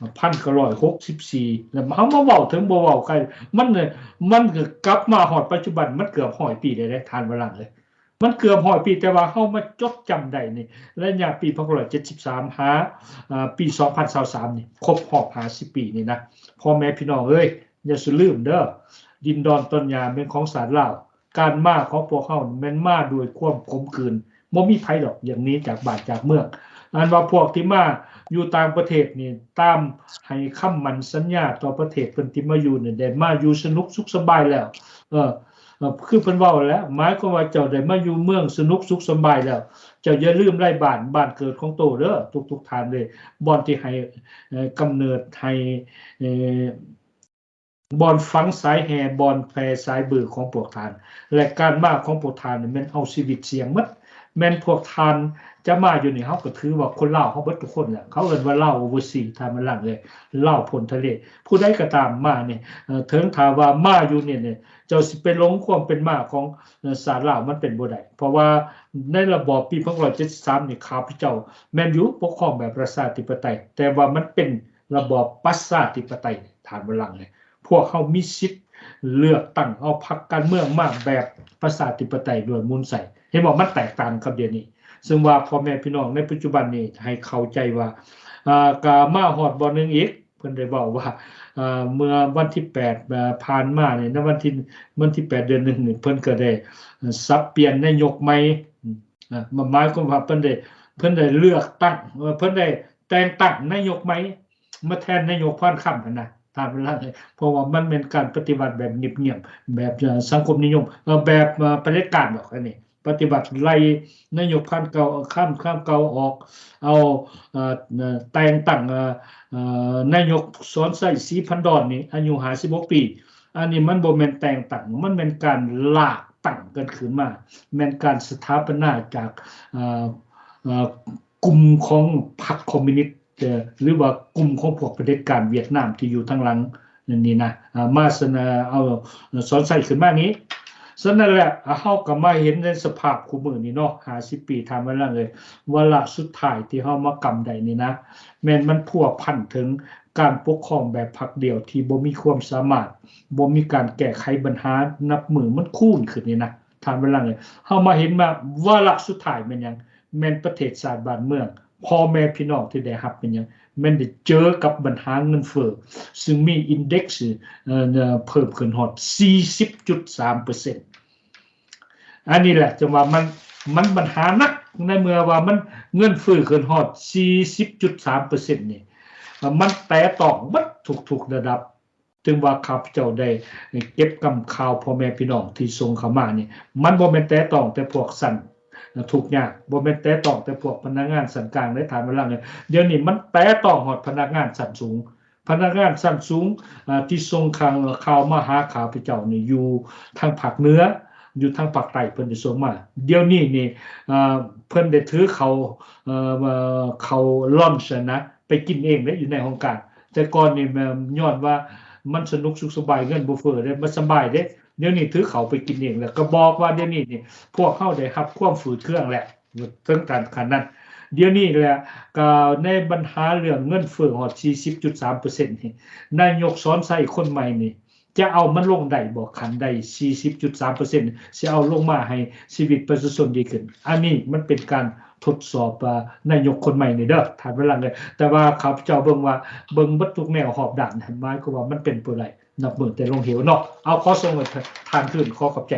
1964แล้วเฮามาเว้าถึงบ่เว้าใครมันก็กลับมาฮอดปัจจุบันมันเกือบ100ปีได้ทานเวลาเลยมันเกือบ100ปีแต่ว่าเฮามาจดจำได้นี่ระยะปี1973หาปี2023นี่ครบรอบ50ปีนี่นะพ่อแม่พี่น้องเอ้ยอย่าสิลืมเด้อดินดอนต้นหญ้าเป็นของศาลลาวการมาของพวกเฮาแม่นมาด้วยความขมขื่นบ่มีไผดอกอย่างนี้จากบ้านจากเมืองอันว่าพวกที่มาอยู่ต่างประเทศนี่ตามให้คำมั่นสัญญาต่อประเทศเพิ่นที่มาอยู่นี่ได้มาอยู่สนุกสุขสบายแล้วคือเพิ่นเว้าแล้วหมายความว่าเจ้าได้มาอยู่เมืองสนุกสุขสบายแล้วเจ้าอย่าลืมไร่บ้านเกิดของโตเด้อทุกๆท่านเลยบ่อนที่ให้กำเนิดให้บอนฝังสายแห่บอนแพรสายเบือของพวกท่านและการมาของพวกท่านนี่แม่นเอาชีวิตเสี่ยงหมดแม่นพวกท่านจะมาอยู่นี่เฮาก็ถือว่าคนลาวเฮาเบิดทุกคนแหละเขาเอิ้นว่าลาวโอเวอร์ซีทางมันหลังเลยลาวพ้นทะเลผู้ใดก็ตามมานี่ถึงถามว่ามาอยู่นี่เจ้าสิไปหลงความเป็นมาของศาลลาวมันเป็นบ่ได้เพราะว่าในระบอบปี1973นี่ข้าพเจ้าแม่นอยู่ปกครองแบบประชาธิปไตยแต่ว่ามันเป็นระบอบประชาธิปไตยทางมันหลังเลยพวกเขามีสิทธิ์เลือกตั้งเอาพรรคการเมืองมาแบบประชาธิปไตยด้วยมูลใส่เห็นบอกมันแตกต่างกับเดี๋ยวนี้ซึ่งว่าพ่อแม่พี่น้องในปัจจุบันนี้ให้เข้าใจว่ากามาฮอดบ่นึงอีกเพิ่นได้บอกว่าเมื่อวันที่8ผ่านมาเนี่ยในวันที่8เดือน1นี่เพิ่นก็ได้สับเปลี่ยนนายกใหม่หมายความว่าเพิ่นได้เลือกตั้งเพิ่นได้แต่งตั้งนายกใหม่มาแทนนายกพรค่ำนะตามเวลาเพราะว่ามันเป็นการปฏิบัติแบบเงียบๆแบบสังคมนิยมแบบเผด็จการดอกอันนี้ปฏิบัติไล่นายกขั้นเก่าข้ามเก่าออกเอาแต่งตั้งนายกสอนไส้ศรีพันดอนนี่อายุ56ปีอันนี้มันบ่แม่นแต่งตั้งมันเป็นการลาก ตั้งกันขึ้นมาแม่นการสถาปนาจากกลุ่มของพรรคคอมมิวนิสต์หรือว่ากลุ่มของพวกเผด็จการเวียดนามที่อยู่ทางหลังนี่นะมาเสนอเอาสอนใส่ขึ้นมานี้ฉะนั้นแหละเฮาก็มาเห็นในสภาพคู่มื้อนี้เนาะ50ปีทำมาแล้วเลยวาระสุดท้ายที่เฮามากำได้นี่นะแม่นมันพัวพันถึงการปกครองแบบพรรคเดียวที่บ่มีความสามารถบ่มีการแก้ไขปัญหานับมือมันคูณขึ้นนี่นะทำมาแล้วเลยเฮามาเห็นว่าวาระสุดท้ายแม่นหยังแม่นประเทศชาติบ้านเมืองพ่อแม่พี่น้องที่ได้รับเป็นหยังแม่นได้เจอกับปัญหาเงินเฟ้อซึ่งมีอินเด็กซ์เพิ่มขึ้นฮอด 40.3% อันนี้แหละจังว่ามันปัญหาหนักในเมื่อว่ามันเงินเฟ้อขึ้นฮอด 40.3% นี่มันแตะต้องบัดทุกๆระดับถึงว่าข้าพเจ้าได้เก็บกำข่าวพ่อแม่พี่น้องที่ส่งเข้ามานี่มันบ่แม่นแตะต้องแต่พวกสั่นทุกอย่างบ่แม่นแตะต้องแต่พวกพนักงานสันกลางได้ถามมาแล้วเนี่ยเดี๋ยวนี้มันแตะต้องฮอดพนักงานชั้นสูงพนักงานชั้นสูงที่ส่งข่าวมาหาข้าพเจ้านี่อยู่ทางภาคเหนืออยู่ทางภาคใต้เพิ่นได้ส่งมาเดี๋ยวนี้นี่เพิ่นได้ถือเขาลอนชนะไปกินเองได้อยู่ในห้องการแต่ก่อนนี่ย้อนว่ามันสนุกสุขสบายเงินบ่เฟ้อได้มันสบายเด้เดี๋ยวนี้ถือเขาไปกินเองแล้วก็บอกว่าเดี๋ยวนี้นี่พวกเฮาได้รับความฝืดเครื่องแหละถึงการขนาดนั้นเดี๋ยวนี้แหละก็ในปัญหาเรื่องเงินเฟ้อฮอด 40.3% นี่นายกสอนใส่คนใหม่นี่จะเอามันลงได้บ่คันได้ 40.3% สิเอาลงมาให้ชีวิตประชาชนดีขึ้นอันนี้มันเป็นการทดสอบนายกคนใหม่นี่เด้อท่านเวลาเลยแต่ว่าข้าพเจ้าเบิ่งว่าเบิ่งเบิดทุกแนวหอบด้านหมายความว่ามันเป็นบ่ได้นับมื้อแต่ลงเหวเนาะเอาขอส่งให้ทานขึ้นขอขอบใจ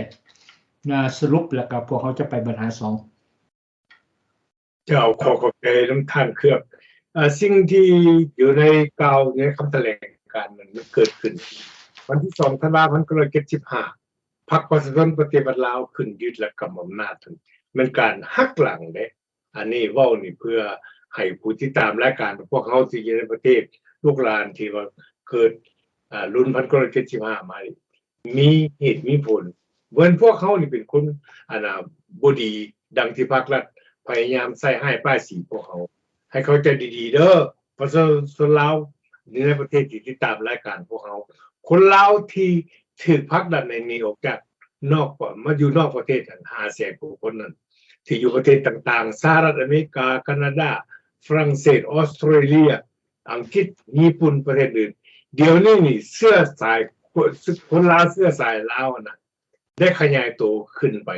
สรุปแล้วก็พวกเขาจะไปปัญหา2เจ้าขอขอบใจน้ำท่านเครือบสิ่งที่อยู่ในกล่าวในคำแถลงการณ์มันเกิดขึ้นวันที่2ธันวาคม1975พรรคประชาชนปฏิบัติลาวขึ้นยึดและกำอำนาจมันการหักหลังเด้อันนี้เว้านี่เพื่อให้ผู้ที่ตามรายการพวกเฮาที่อยู่ในประเทศลูกหลานที่ว่าเกิดรุ่น1975มามีเหตุมีผลเหมือนพวกเขานี่เป็นคนบ่ดีดังที่ภาครัฐพยายามใส่ให้ป้ายสีพวกเขาให้เขาใจดีๆเด้อประชาชนลาวในประเทศที่ติดตามรายการพวกเขาคนลาวที่ถูกผลักดันในนี้ออกจากนอกมาอยู่นอกประเทศ500,000 กว่าคนนั้นที่อยู่ประเทศต่างๆสหรัฐอเมริกาแคนาดาฝรั่งเศสออสเตรเลียอังกฤษญี่ปุ่นประเทศอื่นเดี๋ยวนี้นี่เสื้อสายคนลาวเสื้อสายลาวน่ะได้ขยายตัวขึ้นไป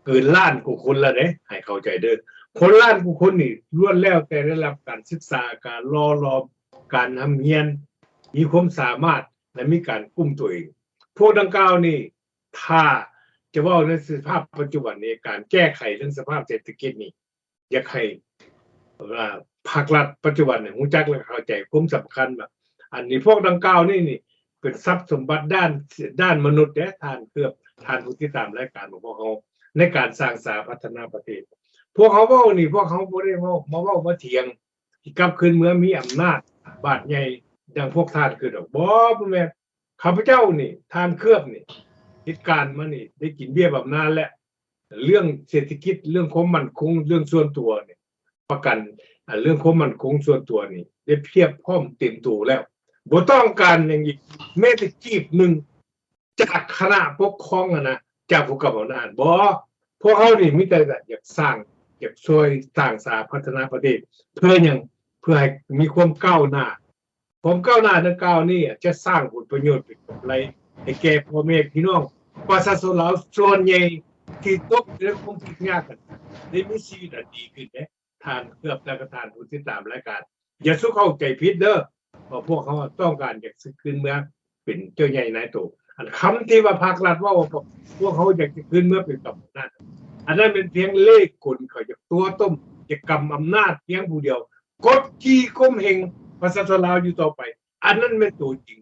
เกินล้านกว่าคนแล้วเด้ให้เข้าใจเด้อคนล้านกว่าคนนี่ล้วนแล้วแต่ได้รับการศึกษาการรอการทำเรียนมีความสามารถและมีการกุ้มตัวเองพวกดังกล่าวนี่ถ้าจะว่าในสภาพปัจจุบันนี้การแก้ไขเรื่องสภาพเศรษฐกิจนี่อยากให้ภาครัฐปัจจุบันเนี่ยรู้จักและเข้าใจความสำคัญแบบอันนี้พวกดังกล่าวนี่เป็นทรัพย์สมบัติด้านมนุษย์ท่านเกือบท่านผู้ที่ตามรายการของพวกเขาในการสร้างสรรค์พัฒนาประเทศพวกเขาเว้านี่พวกเขาบ่ได้มาเถียงกลับคืนเมื่อมีอำนาจบาดใหญ่ดังพวกท่านคือดอกบ่แม่นข้าพเจ้านี่ท่านเครือบนี่เหตุการณ์มานี่ได้กินเบี้ยบำนาญและเรื่องเศรษฐกิจเรื่องความมั่นคงเรื่องส่วนตัวนี่ประกันเรื่องความมั่นคงส่วนตัวนี่ได้เพียบพร้อมเต็มตัวแล้วบ่ต้องการอย่างอีกแม้แต่จีบนึงจากคณะปกครองนะจากผู้กำกับอำนาจบ่พวกเขานี่มีแต่อยากสร้างอยากช่วยสร้างสาพัฒนาประเทศเพื่อหยังเพื่อให้มีความก้าวหน้าความก้าวหน้าดังกล่าวนี้จะสร้างผลประโยชน์เป็นกำไรให้แก่พ่อแม่พี่น้องประชาชนลาวส่วนใหญ่ที่ตกอยู่ในความทุกข์ยากกันได้มีชีวิตดีขึ้นเด้ท่านเกือบและก็ท่านผู้ติดตามรายการอย่าสุเข้าใจผิดเด้อเพราะพวกเขาต้องการอยากซื้อคืนเมืองเป็นเจ้าใหญ่นายโตอันคำที่ว่าภาครัฐว่าพวกเขาอยากจะคืนเมืองเป็นกำนาจอันนั้นเป็นเพียงเลขกลเขาจะตัวต้มจะกำอำนาจเพียงผู้เดียวกดขี่ข่มเหงประชาชนลาวอยู่ต่อไปอันนั้นเป็นตัวจริง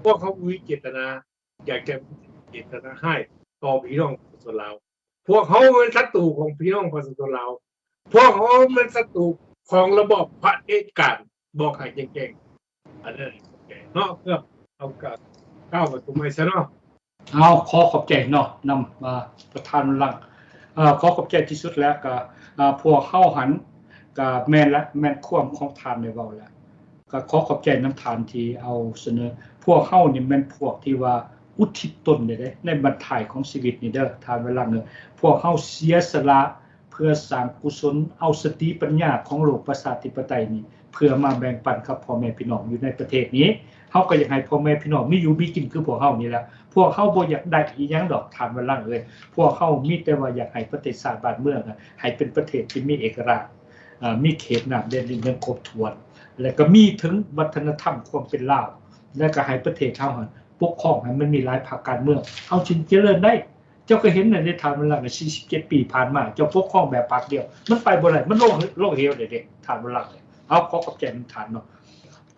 พวกเขามีเจตนาอยากจะเจตนาให้ต่อพี่น้องประชาชนลาวพวกเขาเป็นศัตรูของพี่น้องประชาชนลาวพวกเขาเป็นศัตรูของระบอบเผด็จการบอกให้เก่งๆอันนั้นเนาะเกือบเอาก้าวประตูไม่ซะเนาะ เอาขอขอบใจเนาะนำประธานลังขอขอบใจที่สุดแล้วก็พวกเฮาหันก็แม่นและแม่นความของทานได้เว้าแล้วก็ขอขอบใจน้ำทานที่เอาเสนอพวกเฮานี่แม่นพวกที่ว่าอุทิศตนได้ในบรรทายของชีวิตนี่เด้อทานเวลาเด้อพวกเฮาเสียสละเพื่อสร้างกุศลเอาสติปัญญาของโลกประชาธิปไตยนี่เพื่อมาแบ่งปันกับพ่อแม่พี่น้องอยู่ในประเทศนี้เฮาก็อยากให้พ่อแม่พี่น้องมีอยู่มีกินคือพวกเฮานี่แหละพวกเฮาบ่อยากได้อีหยังดอกทานเวลาเลยพวกเฮามีแต่ว่าอยากให้ประเทศชาติบ้านเมืองให้เป็นประเทศที่มีเอกราชมีเขตน้ำแดนดินครบถ้วนและก็มีถึงวัฒนธรรมความเป็นลาวและก็ให้ประเทศเฮาปกครองให้มันมีหลายภาคการเมืองเอาจริงเจริญได้เจ้าก็เห็นในทางเวลา47ปีผ่านมาเจ้าปกครองแบบปากเดียวมันไปบ่ได้มันโลกเหวเด็กๆทางเวลาเอาขอขอบใจทานเนาะ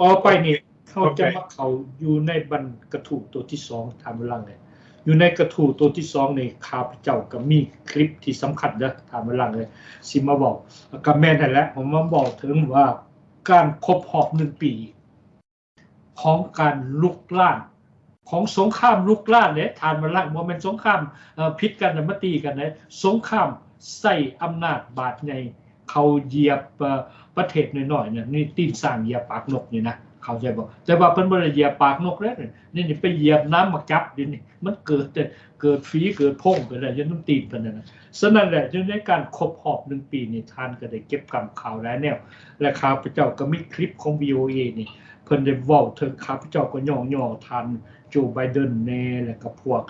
ต่อไปนี่เขาจะมาเข้าอยู่ในบรรกระถูกตัวที่2ทางเวลาเลยอยู่ในกระถูกตัวที่2ในข้าพเจ้าก็มีคลิปที่สำคัญเด้อทางเวลาเลยสิมาบอกกับแม่นั่นแหละผมมาบอกถึงว่าการครบรอบ1ปีของการลุกล้านของสงครามลุกล้านเนี่ยทานมาลั่งบ่แม่นสงครามพิษกันมาตีกันนะสงครามใส่อำนาจบาดใหญ่เขาเหยียบประเทศน้อยๆเนี่ยนี่ตีนสร้างเหยียบปากนกนี่นะเข้าใจบ่แต่ว่าเพิ่นบ่ได้เหยียบปากนกแล้วนี่ไปเหยียบน้ำมักจับดินี่มันเกิดฝีเกิดพงเกิดอะไรอยู่น้ำตีนเพิ่นน่ะฉะนั้นแหละในการครบรอบ1ปีนี่ท่านก็ได้เก็บกำข่าวแล้วแนวและข้าพเจ้าก็มีคลิปของ VOA นี่เพิ่นได้เว้าถึงข้าพเจ้าก็ย่อๆทันโจไบเดนแน่แล้วก็พวก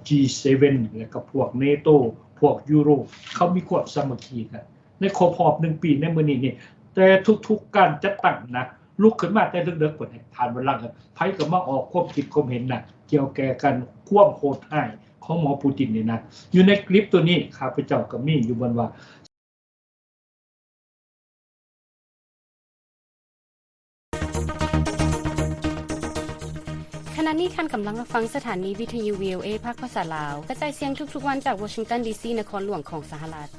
G7 แล้วก็พวก NATO พวกยุโรปเขามีความสามัคคีกันในครบรอบ1ปีในมื้อนี้นี่แต่ทุกๆการจัดตั้งนะลุกขึ้นมาแต่ดึกๆเพิ่นให้ทานบัลลังก์ไผก็มาออกความคิดความเห็นน่ะเกี่ยวแก่กันความโหดร้ายของหมอปูตินนี่นะอยู่ในคลิปตัวนี้ข้าพเจ้าก็มีอยู่บนว่าขณะนี้ท่านกำลังรับฟังสถานีวิทยุ VOA ภาคภาษาลาวกระจายเสียงทุกๆวันจากวอชิงตันดีซีนครหลวงของสหรัฐ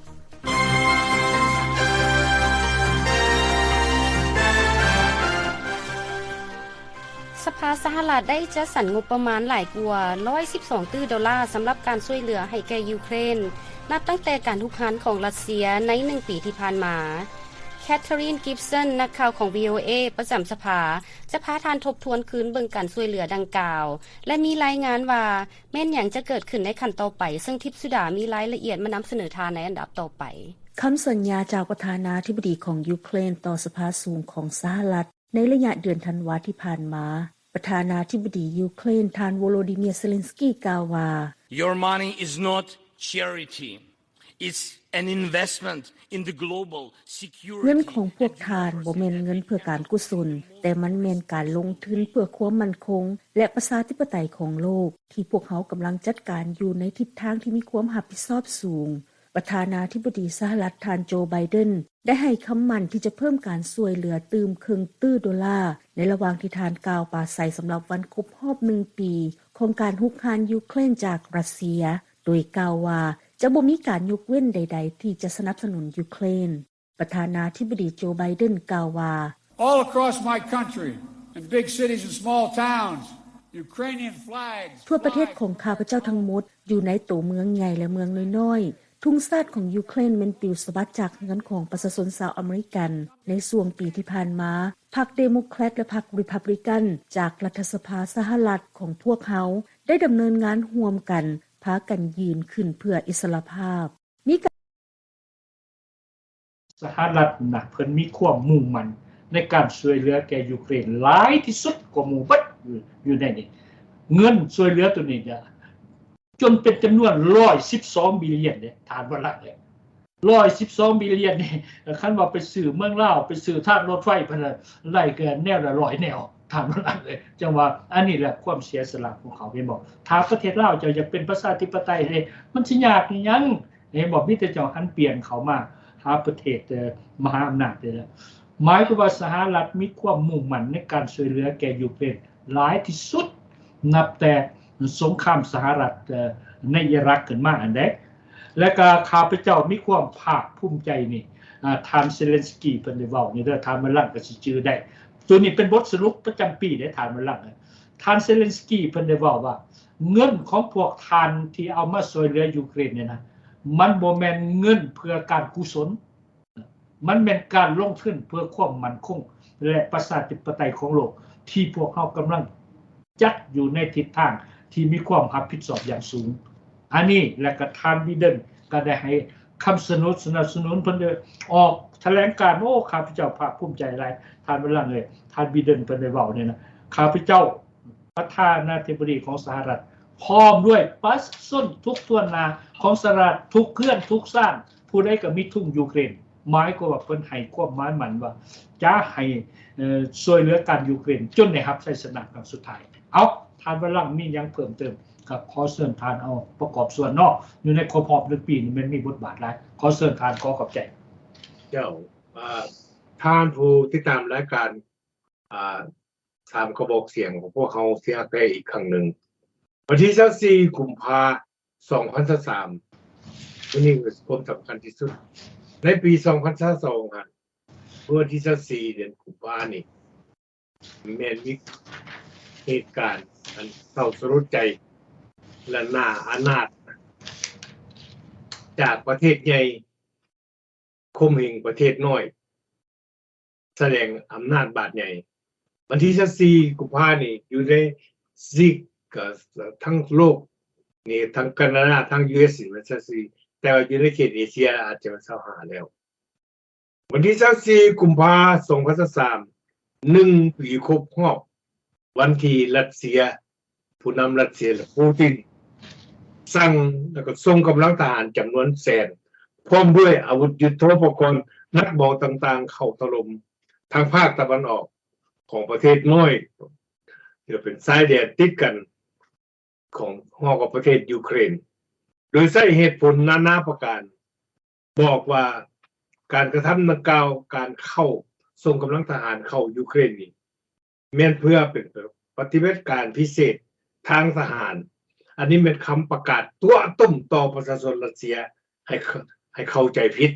สภาสหรัฐได้จัดสรรงบประมาณหลายกว่า$112 ตื้อสำหรับการช่วยเหลือให้แก่ยูเครนนับตั้งแต่การรุกรานของรัสเซียใน1ปีที่ผ่านมาแคทเธอรีนกิฟสันนักข่าวของ VOA ประจำสภาจะพาทานทบทวนคืนเบิ่งการช่วยเหลือดังกล่าวและมีรายงานว่าแม้นหยังจะเกิดขึ้นในขั้นต่อไปซึ่งทิพสุดามีรายละเอียดมานำเสนอทานในอันดับต่อไปคำสัญญาจากประธานาธิบดีของยูเครนต่อสภาสูงของสหรัฐในระยะเดือนธันวาที่ผ่านมาประธานาธิบดียูเครนท่านโวโลดิเมียร์เซเลนสกี้กล่าวว่า Your money is not charity. It's an investment in the global security. เงินของพวกทานบ่แม่นเงินเพื่อการกุศลแต่มันแม่นการลงทุนเพื่อความมั่นคงและประชาธิปไตยของโลกที่พวกเขากำลังจัดการอยู่ในทิศทางที่มีความรับผิดชอบสูงประธานาธิบดีสหรัฐท่านโจไบเดนได้ให้คำมั่นที่จะเพิ่มการช่วยเหลือตื่ม$1 ตื้อในระหว่างที่ทานกล่าวปราศรัยสำหรับวันครบรอบ1ปีของการรุกรานยูเครนจากรัสเซียโดยกล่าวว่าจะบ่มีการยกเว้นใดๆที่จะสนับสนุนยูเครนประธานาธิบดีโจไบเดนกล่าวว่า All across my country in big cities and small towns Ukrainian flags ทั่วประเทศของข้าพเจ้าทั้งหมดอยู่ในตัวเมืองใหญ่และเมืองน้อยๆทุ่งชาติของยูเครนเป็นปลิวสะบัดจากเงินของประชาชนชาวอเมริกันในช่วงปีที่ผ่านมาพรรคเดโมแครตและพรรครีพับลิกันจากรัฐสภาสหรัฐของพวกเขาได้ดำเนินงานร่วมกันพากันยืนขึ้นเพื่ออิสรภาพสหรัฐนะเพิ่นมีความมุ่งมั่นในการช่วยเหลือแก่ยูเครนหลายที่สุดกว่าหมู่เบิดอยู่ในนี้เงินช่วยเหลือตัวนี้เนี่ยจนเป็นจำนวน112บิลเลียนเนี่ยทานว่าละเนี่ย112บิลเลียนนี่คันว่าไปซื้อเมืองลาวไปซื้อทางรถไฟเพิ่นไล่กันแนวละ100แนวทานว่าละเลยจังว่าอันนี้แหละความเสียสละของเขาเห็นบ่ถ้าประเทศลาวจะอยากเป็นประชาธิปไตยเลยมันสิยากอีหยังเห็นบ่มีแต่เจ้าหันเปลี่ยนเขามาหาประเทศมหาอำนาจเลยหมายความว่าสหรัฐมีความมุ่งมั่นในการช่วยเหลือแก่ยูเครนหลายที่สุดนับแต่สงครามสหรัฐในอิรักขึ้นมาอันใดและก็ข้าพเจ้ามีความภาคภูมิใจนี่ท่านเซเลนสกี้เพิ่นได้เว้านี่เด้อท่านมันลั่งก็สิชื่อได้ตัวนี้เป็นบทสรุปประจำปีได้ท่านมันลั่งท่านเซเลนสกี้เพิ่นได้เว้าว่า เงินของพวกท่านที่เอามาช่วยเหลือยูเครนเนี่ยนะมันบ่แม่นเงินเพื่อการกุศลมันเป็นการลงทุนเพื่อความมั่นคงและประชาธิปไตยของโลกที่พวกเขากำลังจัดอยู่ในทิศทางที่มีความรับผิดชอบอย่างสูงอันนี้และก็ท่านบิเดนก็ได้ให้คำสนับสนุนเพิ่นได้ออกแถลงการณ์โอ้ข้าพเจ้าภาคภูมิใจหลายท่านเวลาเลยท่านบิเดนเพิ่นได้เว้าเนี่ยนะข้าพเจ้าประธานาธิบดีของสหรัฐพร้อมด้วยประชาชนทุกส่วนหน้าของสหรัฐทุกเคลื่อนทุกสร้างผู้ใดก็มีทุ่งยูเครนหมายก็ว่าเพิ่นให้ความหมายมั่นว่าจะให้ช่วยเหลือการยูเครนจนได้รับชัยชนะครั้งสุดท้ายเอาท่านวลังมีหยังเพิ่มเติมครับขอเชิญทานเอาประกอบส่วนนอกอยู่ในครบรอบ1ปีนี่มันมีบทบาทหลายขอเชิญทานขอขอบใจเจ้าท่านผู้ติดตามรายการสามกระบอกเสียงของพวกเขาเสียไปอีกครั้งหนึ่งวันที่24กุมภาพันธ์2023วันนี้เป็นความสำคัญที่สุดในปี2022ครับวันที่24เดือนกุมภาพันธ์นี่แม่นมีเหตุการณ์อันเศร้าสลดใจและน่าอานาถจากประเทศใหญ่ข่มเหงประเทศน้อยแสดงอำนาจบาดใหญ่วันที่24กุมภาพันธ์นี่อยู่ในซิกกับทั้งโลกนี่ทั้งแคนาดาทั้ง US มัน24แต่ว่าอยู่ในเขตเอเชียอาจจะมา25แล้ววันที่24กุมภาพันธ์2023 1 ปีครบรอบวันที่รัสเซียผู้นำรัสเซียปูตินสั่งแล้วก็ส่งกำลังทหารจำนวนแสนพร้อมด้วยอาวุธยุทโธปกรณ์นักบอลต่างๆเข้าถล่มทางภาคตะวันออกของประเทศน้อยที่เป็นชายแดนติดกันของกับประเทศยูเครนโดยใช้เหตุผลนานาประการบอกว่าการกระทำดังกล่าวการเข้าส่งกำลังทหารเข้ายูเครนนี่แม้นเพื่อเป็นปฏิบัติการพิเศษทางทหารอันนี้เป็นคำประกาศตัวต้มต่อประชาชนรัสเซียให้เข้าใจผิด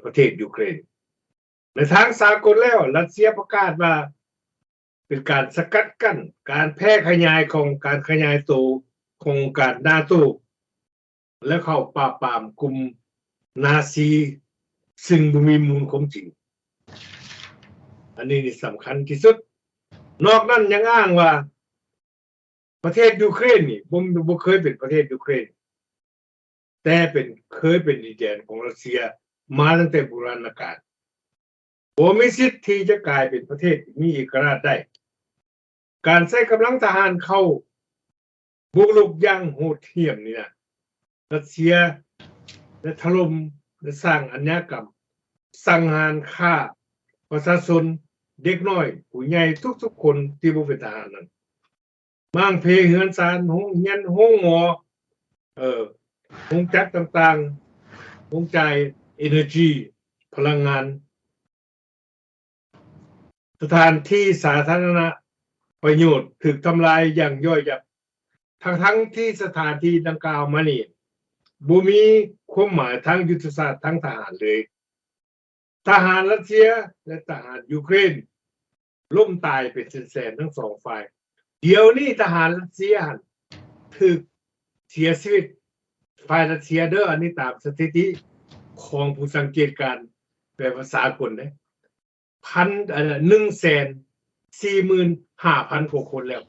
ประเทศยูเครนในทางสากลแล้วรัสเซียประกาศว่าเป็นการสกัดกั้นการแพร่ขยายของการขยายตัวของการนาโตและเข้าปราบปรามกลุ่มนาซีซึ่งบ่มีมูลความจริงอันนี้สำคัญที่สุดนอกนั้นยังอ้างว่าประเทศยูเครนนี่บ่เคยเป็นประเทศยูเครนแต่เคยเป็นดินแดนของรัสเซียมาตั้งแต่โบราณกาลบ่มีสิทธิ์ที่จะกลายเป็นประเทศมีเอกราชได้การใช้กำลังทหารเข้าบุกรุกอย่างโหดเหี้ยมนี่นะรัสเซียได้ถล่มและสร้างอาชญากรรมสังหารฆ่าประชาชนเด็กน้อยผู้ใหญ่ทุกๆคนที่บ่เป็นทหารนั้นมางเพเฮือนศาลโรงเรียนโรงหมอโรงจักรต่างๆโรงจ่าย energy พลังงานสถานที่สาธารณะประโยชน์ถูกทำลายอย่างย่อยยับทั้งที่สถานที่ดังกล่าวมานี่บ่มีความหมายทางยุทธศาสตร์ทางทหารเลยทหารรัสเซียและทหารยูเครนล้มตายเป็นแสนๆทั้งสองฝ่ายเดี๋ยวนี้ทหารรัสเซียถูกเสียชีวิตฝ่ายรัสเซียเด้ออันนี้ตามสถิติของผู้สังเกตการณ์แปลภาษากลเด้145,000 กว่าคนแล้ว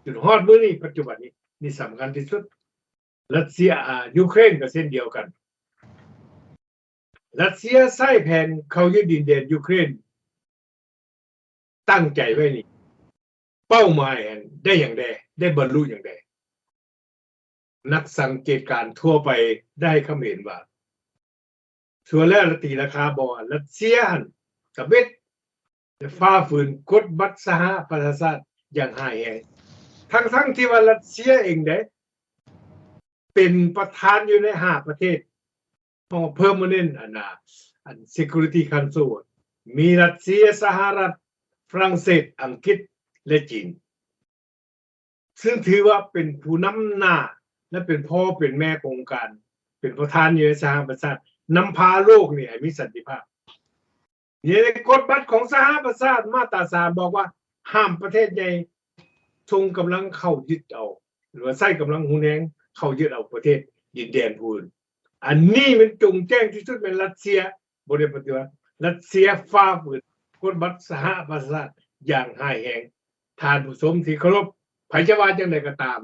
จนฮอดมื้อนี้ปัจจุบันนี้นี่สำคัญที่สุดรัสเซียยูเครนก็เช่นเดียวกันรัสเซียใช้แผนเข้ายึดดินแดนยูเครนตั้งใจไว้นี่เป้าหมายได้อย่างใดได้บรรลุอย่างใดนักสังเกตการณ์ทั่วไปได้คำเห็นว่าส่วนแล้วตีราคาบ่รัสเซียกับเบ็ดจะฝ่าฝืนกฎบัตรสหประชาชาติอย่างหายแรงทั้งที่ว่ารัสเซียเองได้เป็นประธานอยู่ใน5ประเทศของ Permanent Security Council มีรัสเซียสหรัฐฝรั่งเศสอังกฤษและจีนซึ่งถือว่าเป็นผู้นำหน้าและเป็นพ่อเป็นแม่ขององค์การเป็นประธานอยู่ในสหประชาชาตินำพาโลกนี่ให้มีสันติภาพในกฎบัตรของสหประชาชาติมาตรา3บอกว่าห้ามประเทศใหญ่ส่งกำลังเข้ายึดเอา หรือว่าใช้กำลังรุนแรงเข้ายึดเอาประเทศดินแดนพูนอันนี้มันจงแจ้งที่สุดเป็นรัสเซียบ่ได้ปฏิวัติรัสเซียฝ่าฝืนกฎบัตรสหประชาชาติอย่างร้ายแรงท่านผู้ชมที่เคารพไผจะว่าจังไดก็ตาม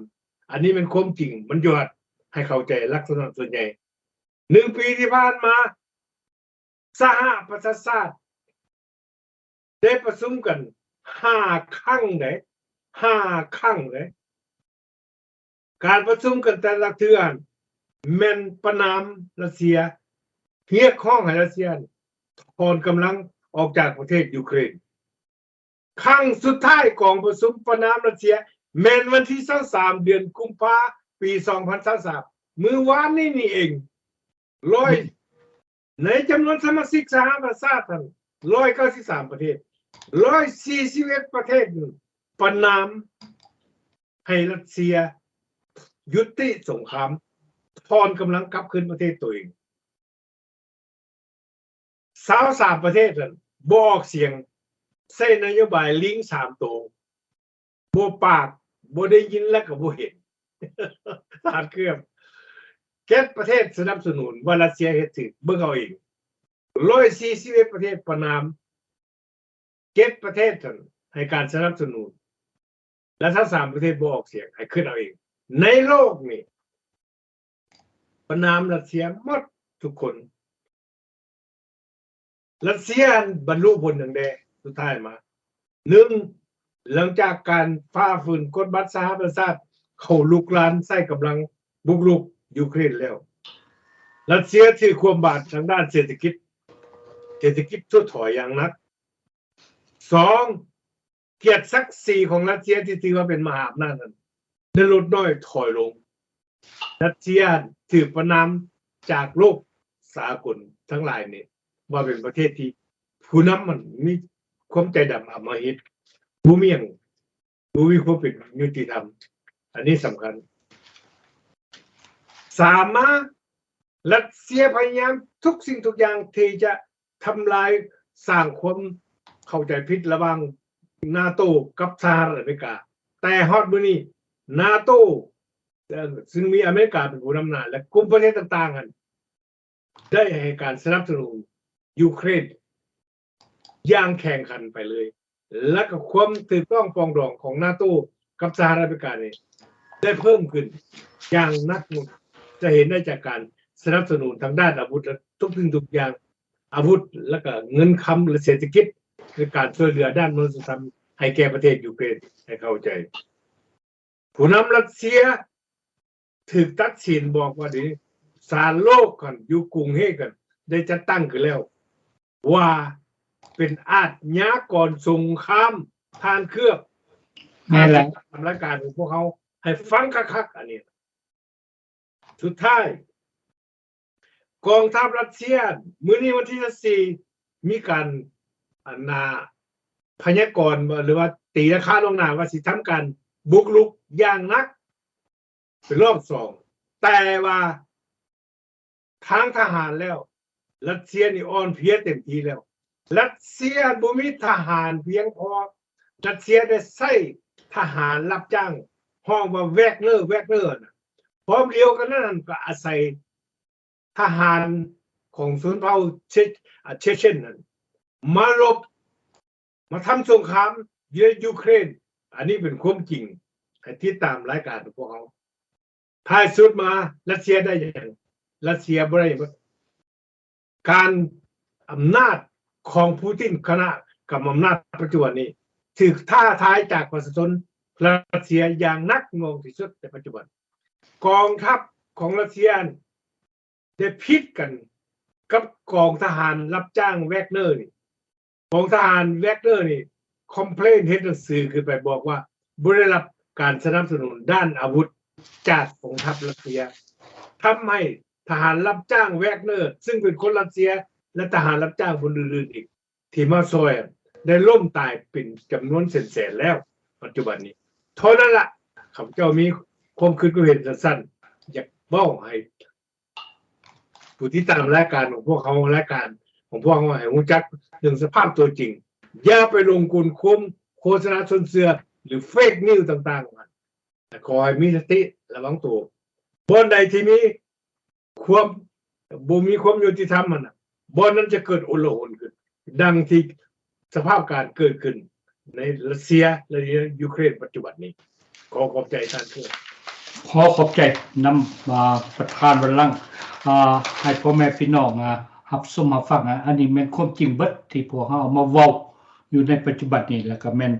อันนี้เป็นความจริงมันยอดให้เข้าใจลักษณะส่วนใหญ่1 ปีที่ผ่านมาสหประชาชาติได้ประชุมกัน5 ครั้งได้5 ครั้งได้การประชุมกันแต่ละเทื่อแม่นประนามรัสเซียเรียกร้องให้รัสเซียถอนกำลังออกจากประเทศยูเครนครั้งสุดท้ายของประชุมประนามรัสเซียแม่นวันที่23เดือนกุมภาพันธ์ปี2023มื้อวานนี้นี่เองในจำนวนสมาชิกสหประชาชาติ193ประเทศ141ประเทศประนามให้รัสเซียยุติสงครามถอนกำลังกลับคืนประเทศตัวเอง23ประเทศนั้นบ่ออกเสียงใส่นโยบายลิง3ตัวบ่ปากบ่ได้ยินและก็บ่เห็นขาดเครื่อง7ประเทศสนับสนุนว่ารัสเซียเฮ็ดถูกเบิ่งเอาเอง141ประเทศประนาม7ประเทศนั้นให้การสนับสนุนและถ้า3ประเทศบ่ออกเสียงให้ขึ้นเอาเองในโลกนี่ประนามรัสเซียหมดทุกคนรัสเซียบรรลุผลอย่างใดสุดท้ายมา1หลังจากการฝ่าฝืนกฎบัตรสหประชาชาติเข้าลุกลานใส่กำลังบุกรุกยูเครนแล้วรัสเซียถือความบาดทางด้านเศรษฐกิจถดถอยอย่างหนัก2เกียรติศักดิ์ศรีของรัสเซียที่ถือว่าเป็นมหาอำนาจนั้นได้ลดน้อยถอยลงรัสเซียถือประนามจากโลกสากลทั้งหลายนี่ว่าเป็นประเทศที่ผู้นำมันมีความใจดำอำมหิตบ่มีหยังบ่มีความเป็นยุติธรรมอันนี้สำคัญรัสเซียพยายามทุกสิ่งทุกอย่างที่จะทำลายสร้างความเข้าใจผิดระหว่างนาโตกับสหรัฐอเมริกาแต่ฮอดมื้อนี้นาโตซึ่งมีอเมริกาเป็นผู้นำหน้าและกลุ่มประเทศต่างๆกันได้ให้การสนับสนุนยูเครนอย่างแข่งขันไปเลยและก็ความถูกต้องปรองดองของนาโตกับสหรัฐอเมริกานี่ได้เพิ่มขึ้นอย่างนักจะเห็นได้จากการสนับสนุนทางด้านอาวุธทุกสิ่งทุกอย่างอาวุธและก็เงินคำและเศรษฐกิจคือการช่วยเหลือด้านมนุษยธรรมให้แก่ประเทศยูเครนให้เข้าใจผู้นำรัสเซียถูกตัดสินบอกว่าดิศาลโลกกันอยู่กรุงเฮกกันได้จัดตั้งขึ้นแล้วว่าเป็นอาชญากรสงครามทานเครื่องแม่นแล้วทำรายการของพวกเขาให้ฟังคักๆอันนี้สุดท้ายกองทัพรัสเซียมื้อนี้วันที่4มีการพยากรณ์หรือว่าตีราคาลวงหน้าว่าสิทำการบุกรุกอย่างหนักเป็นรอบ2แต่ว่าทางทหารแล้วรัสเซียนี่อ่อนเพลียเต็มทีแล้วรัสเซียบ่มีทหารเพียงพอรัสเซียได้ใช้ทหารรับจ้างห้องว่าแวกเนอร์น่ะพร้อมเดียวกันนั้นก็อาศัยทหารของชนเผ่าเชเชนนั้นมาลบมาทำสงครามในยูเครนอันนี้เป็นความจริงให้ติดตามรายการของพวกเขาท้ายสุดมารัสเซียได้อย่างรัสเซียบ่ได้การอำนาจของปูตินคณะกับอำนาจปัจจุบันนี้ถูกท้าทายจากประชาชนรัสเซียอย่างหนักหน่วงที่สุดในปัจจุบันกองทัพของรัสเซียได้พิษกันกับกองทหารรับจ้างแวกเนอร์นี่กองทหารแวกเนอร์นี่คอมเพลนเฮ็ดหนังสือขึ้นไปบอกว่าบ่ได้รับการสนับสนุนด้านอาวุธจากกองทัพรัสเซียทำให้ทหารรับจ้างแวกเนอร์ซึ่งเป็นคนรัสเซียและทหารรับจ้างคนอื่นๆอีกที่มาซอยได้ล้มตายเป็นจำนวนแสนๆแล้วปัจจุบันนี้เท่านั้นล่ะข้าพเจ้ามีความคิดเห็นสั้นๆอยากเว้าให้ผู้ที่ตามรายการของพวกเขารายการของพวกเขาให้รู้จักเรื่องสภาพตัวจริงอย่าไปลงทุนคุ้มโฆษณาชวนเชื่อหรือเฟกนิวต่างๆ ขอให้มีสติระวังตัวบ่อนใดที่มีความบ่มีความยุติธรรมมันน่ะบ่อนนั้นจะเกิดโอลหนขึ้นดังที่สภาพการเกิดขึ้นในรัสเซียและยูเครนปัจจุบันนี้ขอขอบใจท่านทุกขอขอบใจนำประธานบัลลังก์ให้พ่อแม่พี่น้องรับชมรับฟังอันนี้แม่นความจริงเบิดที่พวกเฮาเอามาเว้าอยู่ในปัจจุบันนี้แล้วก็แม่น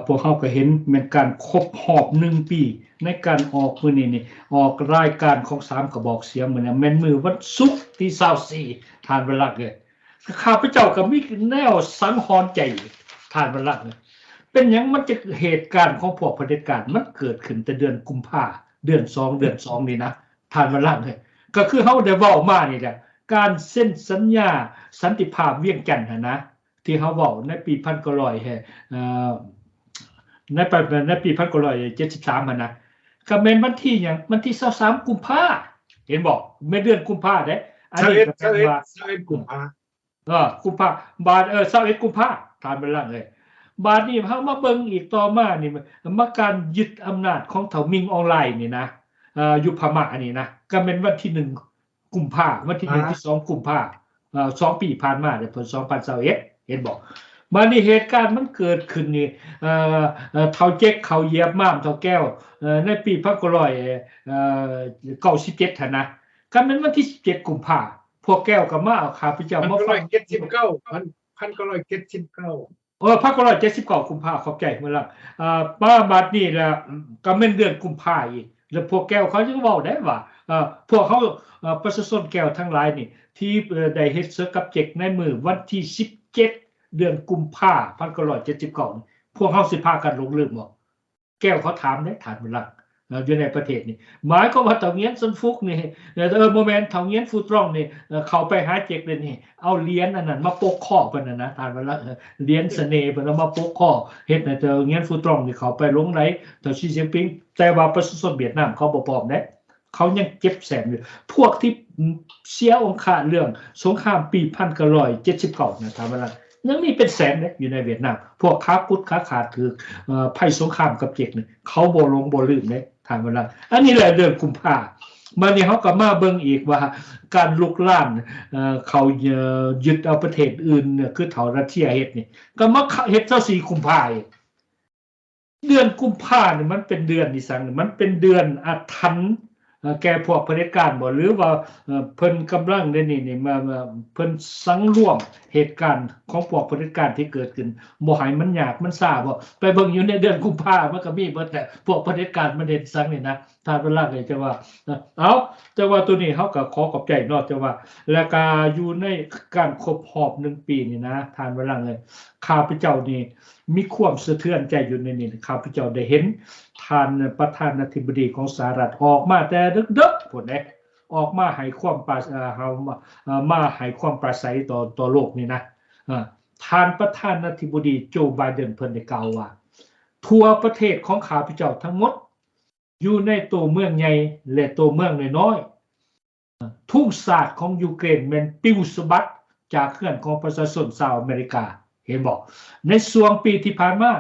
พวกเฮาก็เห็นแม่นการครบรอบ1ปีในการออกมื้อนี้นี่ออกรายการของ3กระบอกเสียงมื้อนี้แม่นมื้อวันศุกร์ที่24ท่านบัลลังก์เอ้ยข้าพเจ้าก็มีแนวสังหรณ์ใจท่านบัลลังก์เป็นหยังมันจะเหตุการณ์ของพวกเผด็จการมันเกิดขึ้นแต่เดือนกุมภาเดือน2นี่นะท่านบัลลังก์ก็คือเฮาได้เว้ามานี่แหละการเซ็นสัญญาสันติภาพเวียงจันทน์นะที่เฮาเว้าในปีในปี1973นะก็แม่นวันที่หยังวันที่23กุมภาเห็นบ่แม่เดือนกุมภาเด้อันนี้ก็แปลว่า21กุมภากุมภาบาท21กุมภาท่านบัลลังก์บาดนี้เฮามาเบิ่งอีกต่อมานี่มาการยึดอำนาจของเถามิงออนไลน์นี่นะอยู่พม่านี่นะก็เป็นวันที่1กุมภาวันที่1ที่2กุมภา2ปีผ่านมาเนี่ย2021เห็นบ่บาดนี้เหตุการณ์มันเกิดขึ้นนี่เฒ่าเจ๊กเขาเหยียบม้ามเฒ่าแก้วในปี1997หั่นนะก็เป็นวันที่17กุมภาพวกแก้วก็มาเอาข้าพเจ้ามาฟัง1979 1979กุมภาขอบใจเมื่อล่ะมาบัดนี้แล้วก็แม่นเดือนกุมภาอีกแล้วพวกแก้วเขาจะเว้าได้ว่าพวกเขาประชาชนแก้วทั้งหลายนี่ที่ได้เฮ็ดเสือกับเจกในมื้อวันที่17เดือนกุมภาพันธ์1979พวกเฮาสิพากันหลงลืมบ่แก้วเขาถามได้ถามเมื่อล่ะอยู่ในประเทศนี่หมายก็ว่าเฒ่าเงียนซันฟุกนี่บ่แม่นเฒ่าเงียนฟูตรองนี่เข้าไปหาเจกเลยนี่เอาเหรียญอันนั้นมาปกข้อเพิ่นน่ะนะท่านว่าเหรียญเสน่ห์เพิ่นเอามาปกข้อเฮ็ดให้เฒ่าเงียนฟูตรองนี่เข้าไปหลงไหลเฒ่าชีเจียงปิงแต่ว่าประชาชนเวียดนามเขาบ่พร้อมเด้เขายังเจ็บแสบอยู่พวกที่เสียองค์เรื่องสงครามปี1979นะท่านว่ายังมีเป็นแสนเด้อยู่ในเวียดนามพวกค้ากุดค้าขาดถือภัยสงครามกับเจกนี่เขาบ่ลงบ่ลืมเด้ทางเวลาอันนี้แหละเดือนกุมภามานี่เฮาก็มาเบิ่งอีกว่าการลุกลามเขายึดเอาประเทศอื่นคือเฒ่ารัสเซียเฮ็ดนี่ก็มาเฮ็ด24กุมภาพันธ์เดือนกุมภาพันธ์นี่มันเป็นเดือนที่สังมันเป็นเดือนอาถรรพ์แก่พวกเผด็จการบ่หรือว่าเพิ่นกำลังนี่มาเพิ่นสังร่วมเหตุการณ์ของพวกเผด็จการที่เกิดขึ้นบ่ให้มันยากมันซ่าบ่ไปเบิ่งอยู่ในเดือนกุมภาพันธ์มันก็มีเบิดแหละพวกเผด็จการมันเฮ็ดสังนี่นะถ้าเวลาเลยจะว่าแต่ว่าตัวนี้เฮาก็ขอขอบใจเนาะแต่ว่าแล้วก็อยู่ในการครบรอบ1ปีนี่นะท่านเวลาเลยข้าพเจ้านี่มีความสะเทือนใจอยู่ในนี้ข้าพเจ้าได้เห็นท่านประธานาธิบดีของสหรัฐออกมาแต่ดึกๆพุ่นเด้ออกมาให้ความมาให้ความปราศัยต่อโลกนี่นะท่านประธานาธิบดีโจไบเดนเพิ่นได้กล่าวว่าทั่วประเทศของข้าพเจ้าทั้งหมดอยู่ในตัวเมืองใหญ่และตัวเมืองน้อยๆทุ่งศาสตร์ของยูเครนแม่นปิวสะบัดจากเคลื่อนของประชาชนชาวอเมริกาเห็นบอกในช่วงปีที่ผ่านมา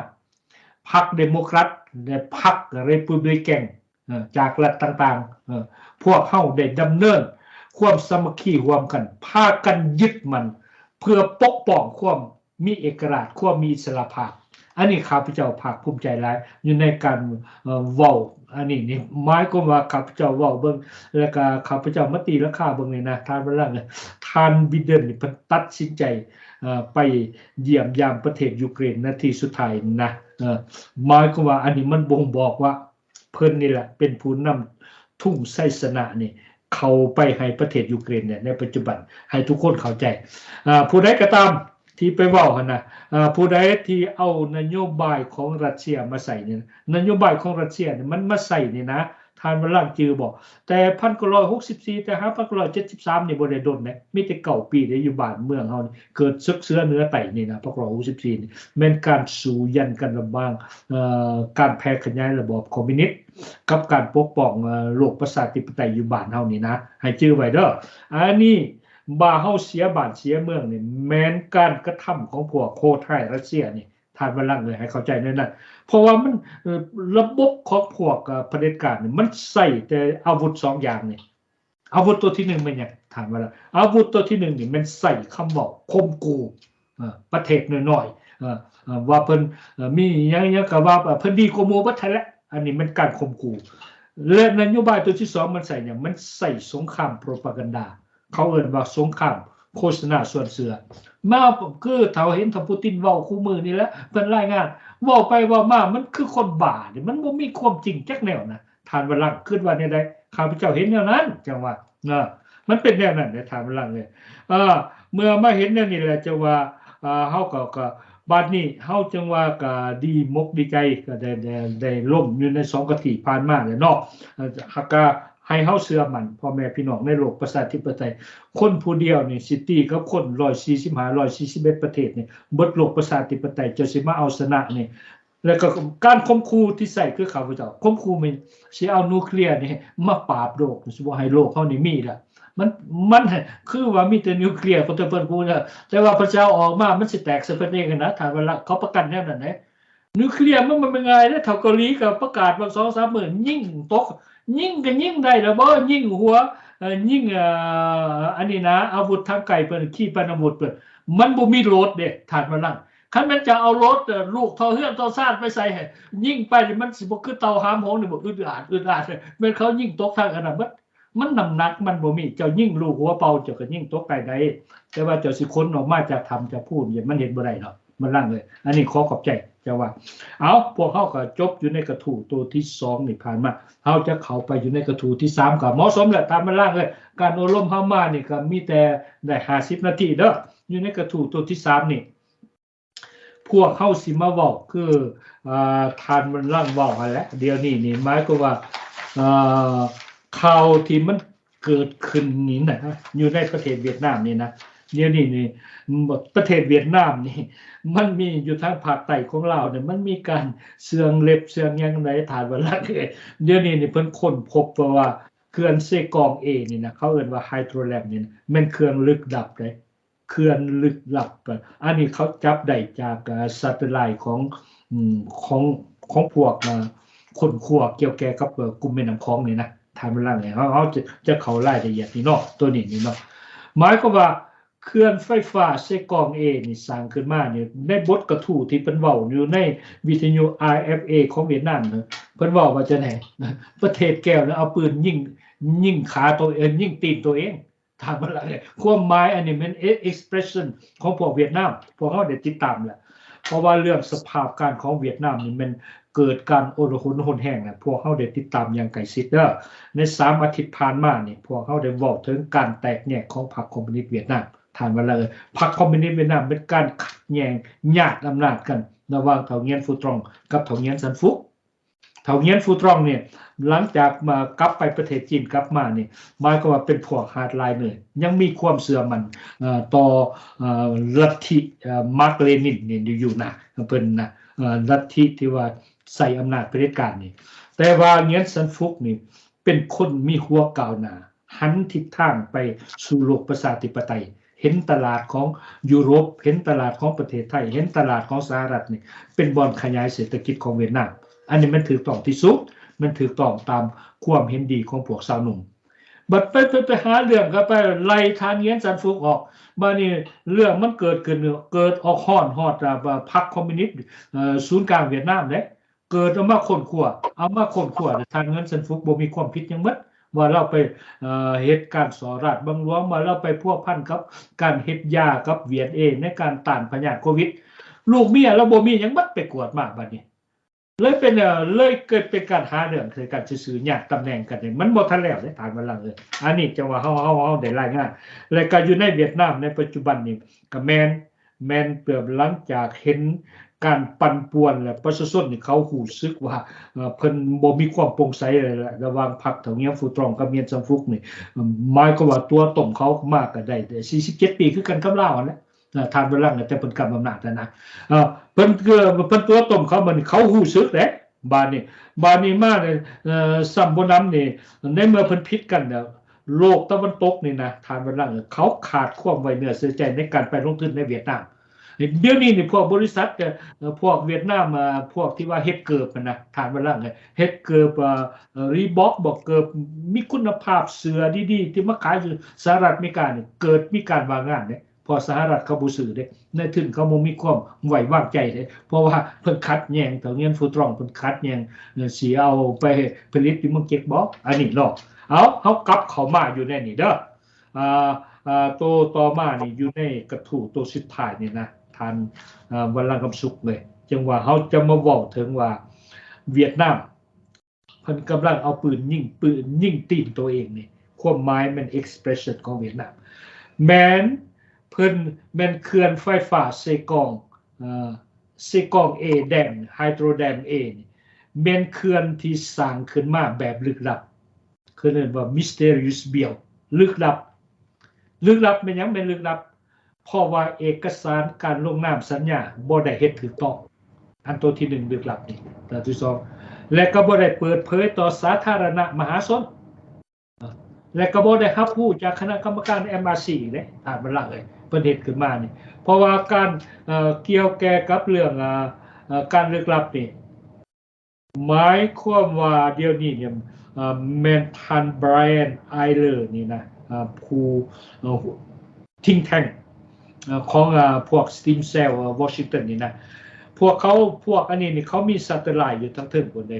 พรรคเดโมแครตและพรรครีพับลิกันจากรัฐต่างๆพวกเฮาได้ดำเนินความสามัคคีร่วมกันพากันยึดมันเพื่อปกป้องความมีเอกราชความมีอิสรภาพอันนี้ข้าพเจ้าภาคภูมิใจหลายอยู่ในการเว้าอันนี้นี่หมายความว่าข้าพเจ้าเว้าเบิ่งแล้วก็ข้าพเจ้ามาตีราคาเบิ่งนี่นะท่านว่าล่ะท่านบิเดนนี่เพิ่นตัดสินใจไปเยี่ยมยามประเทศยูเครนนาทีสุดท้ายนะหมายความว่าอันนี้มันบ่งบอกว่าเพิ่นนี่แหละเป็นผู้นำทุ่งไสสนะนี่เข้าไปให้ประเทศยูเครนเนี่ยในปัจจุบันให้ทุกคนเข้าใจผู้ใดก็ตามที่ไปเว้าหั่นน่ะผู้ใดที่เอานโยบายของรัสเซียมาใส่นี่นโยบายของรัสเซียนี่มันมาใส่นี่นะท่านว่าล่างจือบ่แต่1964แต่1973นี่บ่ได้ดนนะมีแต่9ปีได้อยู่บ้านเมืองเฮานี่เกิดศึกเสือเนื้อไตนี่นะ1964นี่แม่นการสู้ยันกันระหว่างการแพร่ขยายระบอบคอมมิวนิสต์กับการปกป้องโลกประชาธิปไตยอยู่บ้านเฮานี่นะให้จื้อไว้เด้ออันนี้บ่าเฮาเสียบ้านเสียเมืองนี่แม้นการกระทำของพวกโคไทยรัสเซียนี่ ทานวันลังเลยให้เข้าใจในนั้นเพราะว่ามันระบบของพวกเผด็จการนี่มันใส่แต่อาวุธ2อย่างนี่อาวุธตัวที่1มันหยังถามว่าล่ะอาวุธตัวที่1นี่มันใส่คำบอกข่มขู่ประเทศน้อยๆว่าเพิ่นมีหยังๆก็ว่าเพิ่นดีกว่าหมู่บ่ทันแล้วอันนี้มันการข่มขู่และนโยบายตัวที่2มันใส่หยังมันใส่สงครามโพรพากันดาเขาเอิ้นว่าสงครามโฆษณาส่วนเสือมาคือถ้าเห็นท่านปูตินเว้าคู่มือนี่แหละเพิ่นรายงานเว้าไปเว้ามามันคือคนบ้านี่มันบ่มีความจริงจักแนวนะทานวันหลังคิดว่าแนวใดข้าพเจ้าเห็นแนวนั้นจังว่ามันเป็นแนวนั้นในทานวันหลังเลยเมื่อมาเห็นแนวนี้แหละจะว่าเฮาก็บัดนี้เฮาจังว่าก็ดีมกดีใจก็ได้ล่มอยู่ใน2กะทิผ่านมาแล้วเนาะก็ให้เฮาเชื่อมั่นพ่อแม่พี่น้องในโลกประชาธิปไตยคนผู้เดียวนี่สิตีกับคน145 141ประเทศนี่เบิดโลกประชาธิปไตยจะสิมาเอาชนะนี่แล้วก็การข่มขู่ที่ใส่คือข้าพเจ้าข่มขู่มันสิเอานิวเคลียร์นี่มาปราบโลกสิบ่ให้โลกเฮานี่มีล่ะมันคือว่ามีแต่นิวเคลียร์เพิ่นพูดแต่ว่าพระเจ้าออกมามันสิแตกซะเพิ่นเองนะถ้าว่าเขาประกันแนวนั้นแหละนิวเคลียร์มันเป็นไงเด้อเท่าเกาหลีก็ประกาศว่า 2-3 มื้อยิงตกยิงก็ยิงได้แล้วบ่ยิงหัวยิงอันนี้นะอาวุธทางไกลเพิ่นขีปนาวุธเพิ่นมันบ่มีรถเด้ท่านว่านั่นคันมันจะเอารถลูกทอเฮือนทอซ่านไปใส่ยิงไปมันสิบ่คือเตาหามหงนี่บ่อึดอัดแม่นเขายิงตกทางอันนั้นมันน้ำหนักมันบ่มีเจ้ายิงลูกหัวเป่าเจ้าก็ยิงตกไกลได้แต่ว่าเจ้าสิค้นออกมาจากทำจะพูดมันเห็นบ่ได้เนาะมันลั่งเลยอันนี้ขอขอบใจเจ้าว่าเอาพวกเฮาก็จบอยู่ในกระทู้ตัวที่2นี่ผ่านมาเฮาจะเข้าไปอยู่ในกระทู้ที่3ก็เหมาะสมแล้วตามมันลั่งเลยการอบรมเฮามานี่ก็มีแต่ได้50นาทีเด้ออยู่ในกระทู้ตัวที่3นี่พวกเฮาสิมาเว้าคือทานมันลั่งเว้าหั่นแหละเดี๋ยวนี้นี่หมายก็ว่าข่าวที่มันเกิดขึ้นนี่นะอยู่ในประเทศเวียดนามนี่นะเดี๋ยวนี้นี่ประเทศเวียดนามนี่มันมีอยู่ทางภาคใต้ของลาวเนี่ยมันมีการเสื่องเล็บเสื่องหยังไดฐานว่าละเดี๋ยวนี้นี่เพิ่นค้นพบว่าเขื่อนเซกอง A นี่นะเขาเอิ้นว่าไฮโดรแลบนี่แม่นเครื่องลึกลับเด้เขื่อนลึกลับอันนี้เขาจับได้จากซัตเทอร์ไลท์ของพวกคนขัวเกี่ยวแก่กับกลุ่มแม่น้ำคองนี่นะทานมันล่างเนี่ยเขาจะเข้ารายละเอียดนี่เนาะตัวนี้นี่เนาะหมายความว่าเขื่อนไฟฟ้าเซกอง A นี่สร้างขึ้นมาเนี่ยในบทกระทู้ที่เพิ่นเว้าอยู่ในวิทยุ RFA ของเวียดนามเพิ่นเว้าว่าจังได๋ประเทศแก้วแล้วเอาปืนยิงขาตัวเองยิงตีนตัวเองถามว่าอะไรความหมายอันนี้มัน expression ของพวกเวียดนามพวกเฮาได้ติดตามแล้วเพราะว่าเรื่องสภาพการของเวียดนามนี่มันเกิดการโอรหุนหนแห้งนะพวกเฮาได้ติดตามอย่างใกล้ชิดเด้อใน3อาทิตย์ผ่านมานี่พวกเฮาได้เว้าถึงการแตกแยกของพรรคคอมมิวนิสต์เวียดนามถามว่าเลยพรรคคอมมิวนิสต์เวียดนามเป็นการขัดแย้งญาติอำนาจกันระหว่างเถาเงียนฟูตรองกับเถาเงียนซันฟุกเถาเงียนฟูตรองเนี่ยหลังจากมากลับไปประเทศจีนกลับมานี่หมายก็ว่าเป็นพวกฮาร์ดไลน์เลยยังมีความเชื่อมั่นต่อลัทธิมาร์กเลนินนี่อยู่นะเพิ่นนะลัทธิที่ว่าใส่อำนาจเผด็จการนี่แต่ว่าเงียนซันฟุกนี่เป็นคนมีหัวก้าวหน้าหันทิศทางไปสู่โลกประชาธิปไตยเห็นตลาดของยุโรปเห็นตลาดของประเทศไทยเห็นตลาดของสหรัฐนี่เป็นบ่อนขยายเศรษฐกิจของเวียดนามอันนี้มันถูกต้องที่สุดมันถูกต้องตามความเห็นดีของพวกสาวหนุ่มบัดไปหาเรื่องก็ไปไล่ทานเงียนซันฟุกออกมานี่เรื่องมันเกิดขึ้นเกิดออกฮอดพรรคคอมมิวนิสต์ศูนย์กลางเวียดนามเด้เกิดเอามาคนขัวทางเงินซันฟุกบ่มีความผิดหยังหมดว่าเราไปเฮ็ดการสอราชบังหลวงมาเราไปพัวพันกับการเฮ็ดยากับเวียดเอในการต้านพยาธิโควิดลูกเมียเราบ่มีหยังบัดไปกวดมาบัดนี้เลยเกิดเป็นการหาเรื่องคือการซื่อๆยากตำแหน่งกันนี่มันบ่ทันแล้วได้ถามว่าลังเลยอันนี้จังว่าเฮาได้รายงานแล้วก็อยู่ในเวียดนามในปัจจุบันนี้ก็แม่นเปรียบหลังจากเห็นการปั่นป่วนและประชาชนนี่เขารู้สึกว่าเพิ่นบ่มีความโปร่งใสเลยล่ะระหว่างพรรคเถาเงียนฟูตรองกับเมียนซัมฟุกนี่หมายก็ว่าตัวต้มเขามากก็ได้47ปีคือกันกับลาวนั่นแหละทานบ่ลังแต่เพิ่นกำอำนาจนะเพิ่นตัวต้มเขามันเขารู้สึกแหละบาดนี้มาเนี่ยซัมบ่นำนี่ในเมื่อเพิ่นผิดกันแล้วโลกตะวันตกนี่นะทานบ่ลังเขาขาดความไว้เนื้อเชื่อใจในการไปลงทุนในเวียดนาม เดี๋ยวนี้นี่พวกบริษัทพวกเวียดนามพวกที่ว่าเฮ็ดเกิบนะฐานว่าล่ะเฮ็ดเกิบรีบ็อกบอกเกิบมีคุณภาพเสื้อดีๆที่มาขายอยู่สหรัฐอเมริกานี่เกิดมีการว่างงานเนี่ยพอสหรัฐเขาบ่ซื้อเด้ในถึงเขาบ่มีความไว้วางใจเด้เพราะว่าเพิ่นคัดแยงเท่าเงินฟูตรองเพิ่นคัดแยงสิเอาไปผลิตที่เมืองเก็กบ่อันนี้เนาะเอาเฮากลับเข้ามาอยู่ในนี่เด้อตัวต่อมานี่อยู่ในกระทู้ตัวสุดท้ายนี่นะท่านวันลังคำสุขเลยจังว่าเฮาจะมาเว้าถึงว่าเวียดนามเพิ่นกำลังเอาปืนยิงตีนตัวเองนี่ความหมายมัน expression ของเวียดนามแม้นเพิ่นแม่นเขื่อนไฟฟ้าเซกองA แดมไฮโดรแดม A นี่แม่นเขื่อนที่สร้างขึ้นมาแบบลึกลับคือเรียกว่า mysterious build ลึกลับแม่นหยังแม่นลึกลับเพราะว่าเอกสารการลงนามสัญญาบ่ได้เฮ็ดถูกต้องอันตัวที่1ลึกลับนี่ตัวที่2และก็บ่ได้เปิดเผยต่อสาธารณะมหาชนและก็บ่ได้รับรู้จากคณะกรรมการ MRC เด้อ่านบ่ล่ะเอ้ยเพิ่นเฮ็ดขึ้นมานี่เพราะว่าการเกี่ยวแก่กับเรื่องการลึกลับนี่หมายความว่าเดี๋ยวนี้เนี่ยแม่นท่านไบรอันไอเลอร์นี่นะผู้think tank ของพวก Stem Cell Washington นี่นะพวกอันนี้นี่เขามี satellite อยู่ทั้งเทิงพุ่นเด้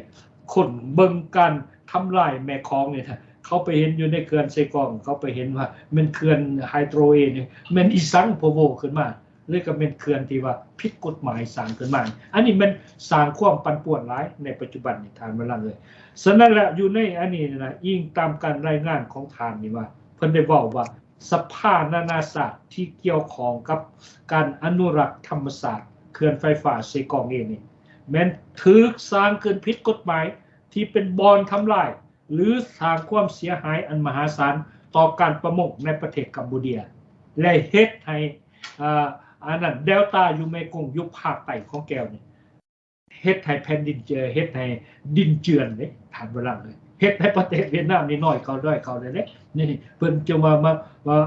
คนเบิ่งการทำลายแม่คองนี่เขาไปเห็นอยู่ในเขื่อนเซกองเขาไปเห็นว่ามันเขื่อนไฮโดรเอนี่มันอีสังโพโวขึ้นมาเลยก็เป็นเขื่อนที่ว่าผิดกฎหมายสร้างขึ้นมาอันนี้มันสร้างความปั่นป่วนหลายในปัจจุบันนี่ทานเวลาเลยฉะนั้นแล้วอยู่ในอันนี้นะยิ่งตามการรายงานของทานนี่ว่าเพิ่นได้บอกว่าสภานานาศาสตร์ที่เกี่ยวข้องกับการอนุรักษ์ธรรมศาสตร์เขื่อนไฟฟ้าเซกองเองนี่แม้นถูกสร้างขึ้นผิดกฎหมายที่เป็นบ่อนทำลายหรือสร้างความเสียหายอันมหาศาลต่อการประมงในประเทศกัมพูเดียและเฮ็ดให้อันนั้นเดลต้าอยู่ในกงยุคภาคใต้ของแก้วนี่เฮ็ดให้แผ่นดินเฮ็ดให้ดินเจือนเด้ถามว่าเลยเฮ็ดให้ประเทศเวียดนามนี่น้อยเขาด้วยเขาเลยเด้นี่เพิ่นจะมา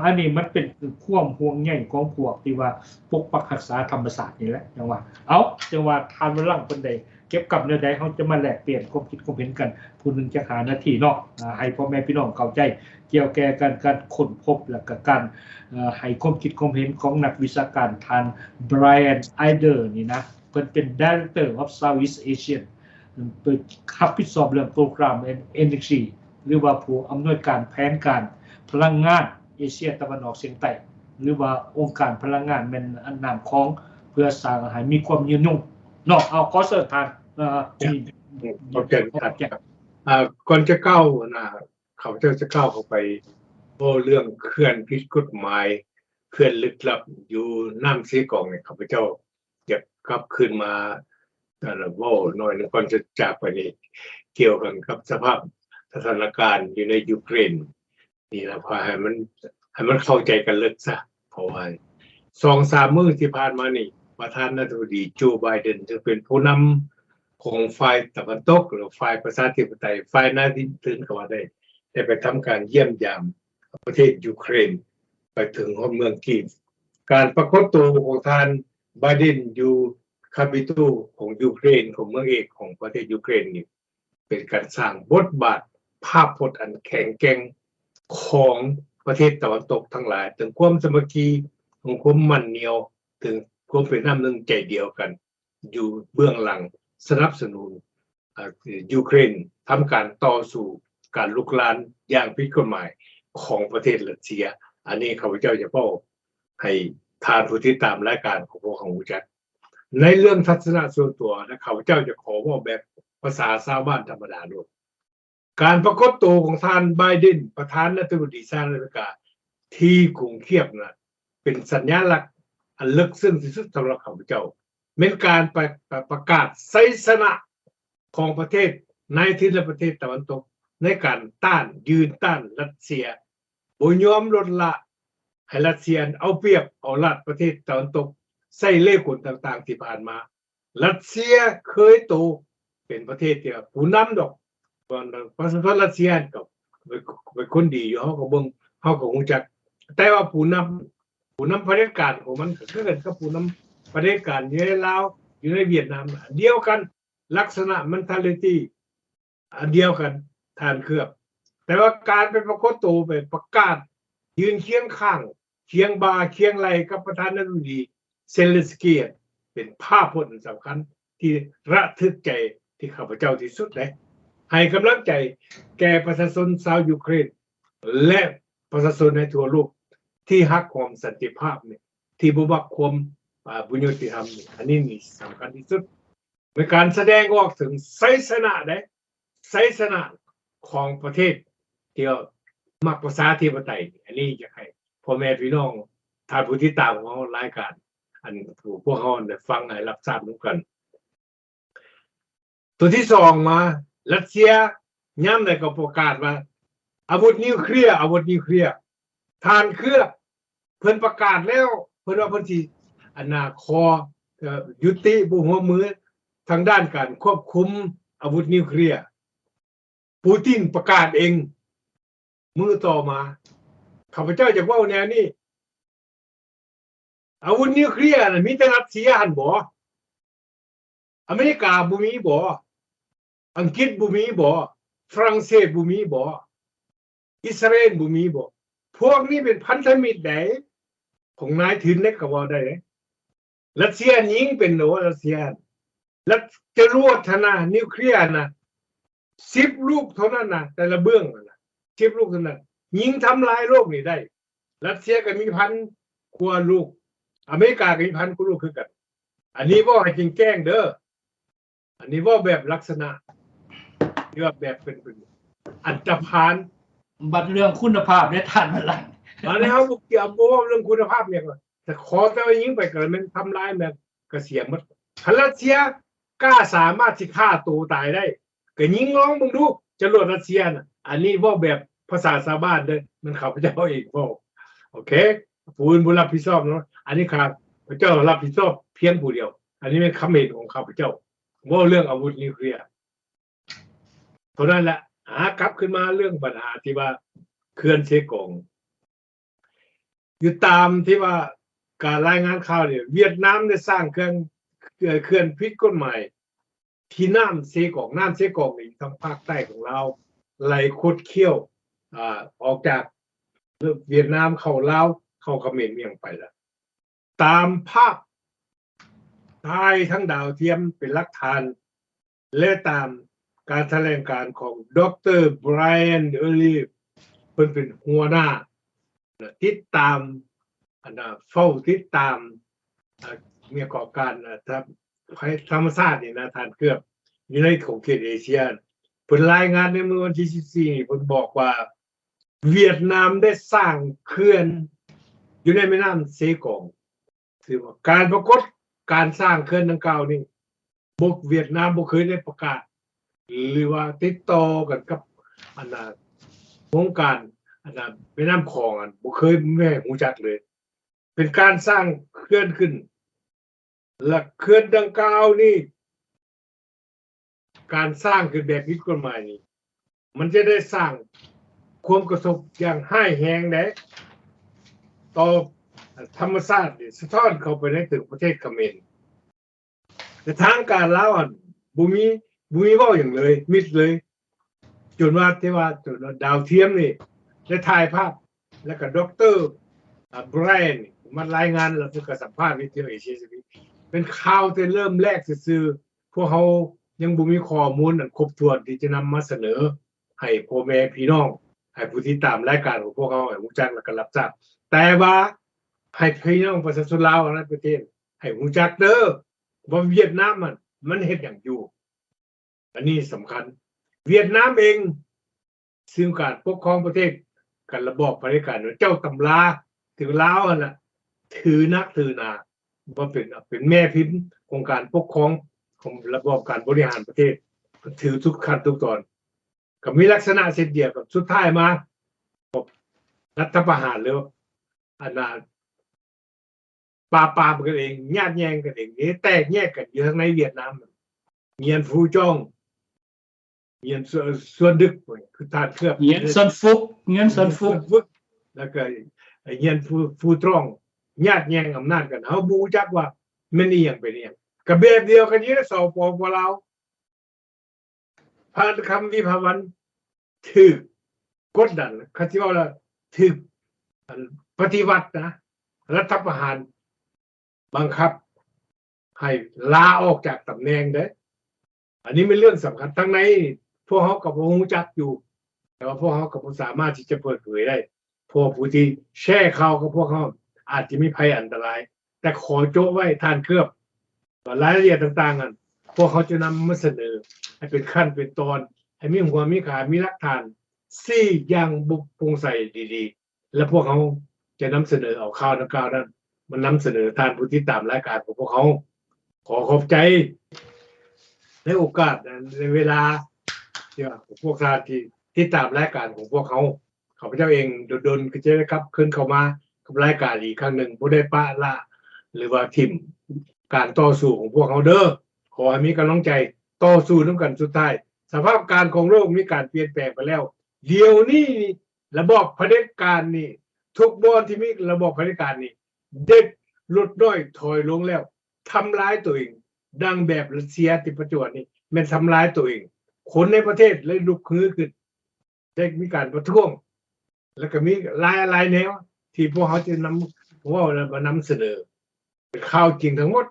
อันนี้มันเป็นความห่วงใยของพวกที่ว่าปกปักรักษาธรรมศาสตร์นี่แหละจังว่าจังว่าทานว่าลังเพิ่นได้เก็บกับแนวใดเฮาจะมาแลกเปลี่ยนความคิดความเห็นกันผู้นึงจะหานาทีเนาะให้พ่อแม่พี่น้องเข้าใจเกี่ยวแก่การค้นพบและก็การให้ความคิดความเห็นของนักวิชาการทานไบรอันไอเดอร์นี่นะเพิ่นเป็น Director of Southeast Asian เปิดรับผิดชอบเรื่องโปรแกรม Energy หรือว่าผู้อำนวยการแผนการพลังงานเอเชียตะวันออกเฉียงใต้หรือว่าองค์การพลังงานเป็นอันนามของเพื่อสร้างให้มีความยืนยงเนาะเอาขอเสิร์ชทานโอเคครับก่อนจะเข้านะเขาจะเข้าเข้าไปเรื่องเขื่อนผิดกฎหมายเขื่อนลึกลับอยู่น้ำเซกองเนี่ยข้าพเจ้าเก็บกลับคืนมาหน่อยนึงก่อนจะจากไปนี่เกี่ยวกันกับสภาพสถานการณ์อยู่ในยูเครนนี่นะพอให้มันเข้าใจกันลึกซะเพราะว่า 2-3 มื้อที่ผ่านมานี่ประธานาธิบดีโจไบเดนจะเป็นผู้นำของฝ่ายตะวันตกหรือฝ่ายประชาธิปไตยฝ่ายนาทีตื่นก็ว่าได้ไปทำการเยี่ยมยามประเทศยูเครนไปถึงเมืองกีฟการปรากฏตัวของท่านไบเดนอยู่คาปิโตลของยูเครนของเมืองเอกของประเทศยูเครนนี่เป็นการสร้างบทบาทภาพพจน์อันแข็งแกร่งของประเทศตะวันตกทั้งหลายถึงความสามัคคีของความมั่นเหนียวถึงความเป็นน้ำหนึ่งใจเดียวกันอยู่เบื้องหลังสนับสนุนยูเครนทำการต่อสู้การลุกลานอย่างผิดกฎหมายของประเทศรัสเซียอันนี้ข้าพเจ้าจะบอกให้ทานผู้ที่ตามรายการของพวกของหูจักในเรื่องทัศนะส่วนตัวนะข้าพเจ้าจะขอบอกแบบภาษาชาวบ้านธรรมดาด้วยการปรากฏตัวของท่านไบเดนประธานาธิบดีสหรัฐอเมริกาที่กรุงเคียฟนะเป็นสัญลักษณ์อันลึกซึ้งที่สุดสำหรับข้าพเจ้าเป็นการประกาศไซสนะของประเทศในที่ประเทศตะวันตกในการยืนต้านรัสเซียบ่ยอมลดละให้รัสเซียเอาเปรียบเอารัฐประเทศตะวันตกใส่เล่ห์กลต่างๆที่ผ่านมารัสเซียเคยโตเป็นประเทศที่ผู้นำดอกประชาชนรัสเซียก็เป็นคนดีอยู่เฮาก็เบิ่งเฮาก็รู้จักแต่ว่าผู้นำเผด็จการของมันก็คือกันกับผู้นำ ประเทศการอยู่ในลาวอยู่ในเวียดนามเดียวกันลักษณะ mentality อันเดียวกันทานเคลือบแต่ว่าการไปปรากฏตัวไปประกาศยืนเคียงข้างเคียงบ่าเคียงไหล่กับประธานาธิบดีเซเลนสกี้เป็นภาพพจน์สำคัญที่ระทึกใจที่ข้าพเจ้าที่สุดเลยให้กำลังใจแก่ประชาชนชาวยูเครนและประชาชนในทั่วโลกที่ฮักความสันติภาพเนี่ยที่บ่มักความบุญยุติธรรมนี่อันนี้นี่สำคัญที่สุดเป็นการแสดงออกถึงชัยชนะได้ชัยชนะของประเทศที่มักประชาธิปไตยอันนี้จะให้พ่อแม่พี่น้องท่านผู้ติดตามของรายการอันพวกเขาได้ฟังให้รับทราบร่วมกันตัวที่สองมารัสเซียย้ำในก็ประกาศว่าอาวุธนิวเคลียร์ทานเคลือบเพิ่นประกาศแล้วเพิ่นว่าเพิ่นสิอนาคตยุติบ่หัวมือทางด้านการควบคุมอาวุธนิวเคลียร์ปูตินประกาศเองมือต่อมาข้าพเจ้าจะเว้าแนวนี้อาวุธนิวเคลียร์มีแต่รัสเซียหั่นบ่อเมริกาบ่มีบ่อังกฤษบ่มีบ่ฝรั่งเศสบ่มีบ่อิสราเอลบ่มีบ่พวกนี้เป็นพันธมิตรใดของนายทุนเล็กก็ว่าได้รัสเซียยิงเป็นโนรัสเซียแล้วจรวดนะนิวเคลียร์นะ10ลูกเท่านั้นนะแต่ละเบื้องนะ10ลูกเท่านั้นยิงทำลายโลกนี่ได้รัสเซียก็มี1,000 กว่าลูกอเมริกาก็มี1,000 กว่าลูกคือกันอันนี้บ่ให้จริงแกล้งเด้ออันนี้บ่แบบลักษณะที่ว่าแบบเป็นอันตรพานบัดเรื่องคุณภาพได้ท่านมันหลังอันนี้เฮาบ่เกี่ยวบ่เรื่องคุณภาพเนี่ยแต่ขอแต่ว่ายิงไปก็มันทำลายแบบก็เสียหมดรัสเซียกล้าสามารถสิฆ่าตัวตายได้ก็ยิงลองมึงดูจรวดรัสเซียน่ะอันนี้บ่แบบภาษาชาวบ้านเด้อมันข้าพเจ้าเองบ่โอเคผู้อื่นบ่รับผิดชอบเนาะอันนี้ข้าพเจ้ารับผิดชอบเพียงผู้เดียวอันนี้เป็นคำเห็นของข้าพเจ้าบ่เรื่องอาวุธนิวเคลียร์เพราะนั้นแหละกลับขึ้นมาเรื่องปัญหาที่ว่าเขื่อนเซกงอยู่ตามที่ว่าการรายงานข่าวเนี่ยเวียดนามได้สร้างเขื่อนผิดกฎหมายที่น้ำเซกงนี่ทางภาคใต้ของเราไหลคดเคี้ยวออกจากเวียดนามเข้าลาวเข้าเขมรเมียงไปแล้วตามภาพถ่ายทั้งดาวเทียมเป็นหลักฐานและตามการแถลงการของดร. ไบรอัน เออร์ลีฟเพิ่นเป็นหัวหน้าติดตามเฝ้าติดตามมีก่อการธรรมชาตินี่นะทานเกือบอยู่ในของเขตเอเชียเพิ่นรายงานในเมื่อวันที่14เพิ่นบอกว่าเวียดนามได้สร้างเขื่อนอยู่ในแม่น้ำเซกงถือว่าการปรากฏการสร้างเขื่อนดังกล่าวนี้เวียดนามบ่เคยได้ประกาศหรือว่าติดต่อกันกับวงการแม่น้ำคลองบ่เคยแม่ฮู้จักเลยเป็นการสร้างเขื่อนขึ้นและเขื่อนดังกล่าวนี้การสร้างขึ้นแบบผิดกฎหมายนี้มันจะได้สร้างความกระทบอย่างร้ายแรงได้ต่อธรรมชาติสะท้อนเข้าไปในถึงประเทศเขมรแต่ทางการลาวบ่มีเว้าอย่างเลยมิดเลยจนว่าที่ว่าจนดาวเทียมนี่ได้ถ่ายภาพแล้วก็ดร. ไบรอันมารายงานแล้วก็สัมภาษณ์วิทยุเอเชียเป็นข่าวแต่เริ่มแรกซื่อๆพวกเขายังบ่มีข้อมูลอันครบถ้วนที่จะนำมาเสนอให้พ่อแม่พี่น้องให้ผู้ที่ตามรายการของพวกเขาให้รู้จักและก็รับทราบแต่ว่าให้พี่น้องประชาชนลาวในประเทศให้รู้จักเด้อว่าเวียดนามมันเฮ็ดหยังอยู่อันนี้สำคัญเวียดนามเองซึ่งการปกครองประเทศกันระบอบเผด็จการเจ้าตำราถึงลาวน่ะถือนักถือนาว่าเป็นแม่พิมพ์ของการปกครองของระบอบการบริหารประเทศถือทุกขั้นทุกตอนก็มีลักษณะเช่นเดียวกับสุดท้ายมารัฐประหารแล้วปากันเองญาติแย่งกันเองนี่แตกแยกกันอยู่ทั้งในเวียดนามเงียนฟูจ้องเงียนส่วนดึกคือทานเคลือบเงียนซันฟุกแล้วก็เงียนฟูตรองญาติแย่งอำนาจกันเฮาบ่รู้จักว่า มันอีหยังเป็นอีหยังก็แบบเดียวกันนี่สปปลาวผ่านคำวิภาวันถูกกดดันเขาสิว่าแล้วถูกปฏิวัตินะรัฐประหารบังคับให้ลาออกจากตำแหน่งเด้อันนี้เป็นเรื่องสำคัญทั้งในพวกเขากับพวกรู้จักอยู่แต่ว่าพวกเขากับสามารถที่จะเปิดเผยได้พวกผู้ที่แช่ข่าวกับพวกเขาอาจจะมีภัยอันตรายแต่ขอโจ้ไว้ทานเคลือบรายละเอียดต่างๆกันพวกเขาจะนำมาเสนอให้เป็นขั้นเป็นตอนให้มีหัวมีขามีหลักฐาน4อย่างบุกโปร่งใสดีๆและพวกเขาจะนำเสนอเอาข่าวดังกล่าวนั้นมันนำเสนอทานผู้ที่ตามรายการของพวกเขาขอขอบใจในโอกาสในเวลาที่พวกท่านที่ตามรายการของพวกเขาข้าพเจ้าเองโดนก็จะได้ครับขึ้นเข้ามากับรายการอีกครั้งหนึ่งบ่ได้ปะละหรือว่าทิ่มการต่อสู้ของพวกเขาเด้อขอให้มีกำลังใจต่อสู้นำกันสุดท้ายสภาพการของโลกมีการเปลี่ยนแปลงไปแล้วเดี๋ยวนี้ระบอบเผด็จการนี่ทุกบอนที่มีระบอบเผด็จการนี่เด็กลดน้อยถอยลงแล้วทำร้ายตัวเองดังแบบรัสเซียที่ปัจจุบันนี้มันทำร้ายตัวเองคนในประเทศเลยลุกฮือขึ้นได้มีการประท้วงแล้วก็มีหลายแนวที่พวกเขาจะนำว่ามานำเสนอเป็นข่าวจริงทั้งหมด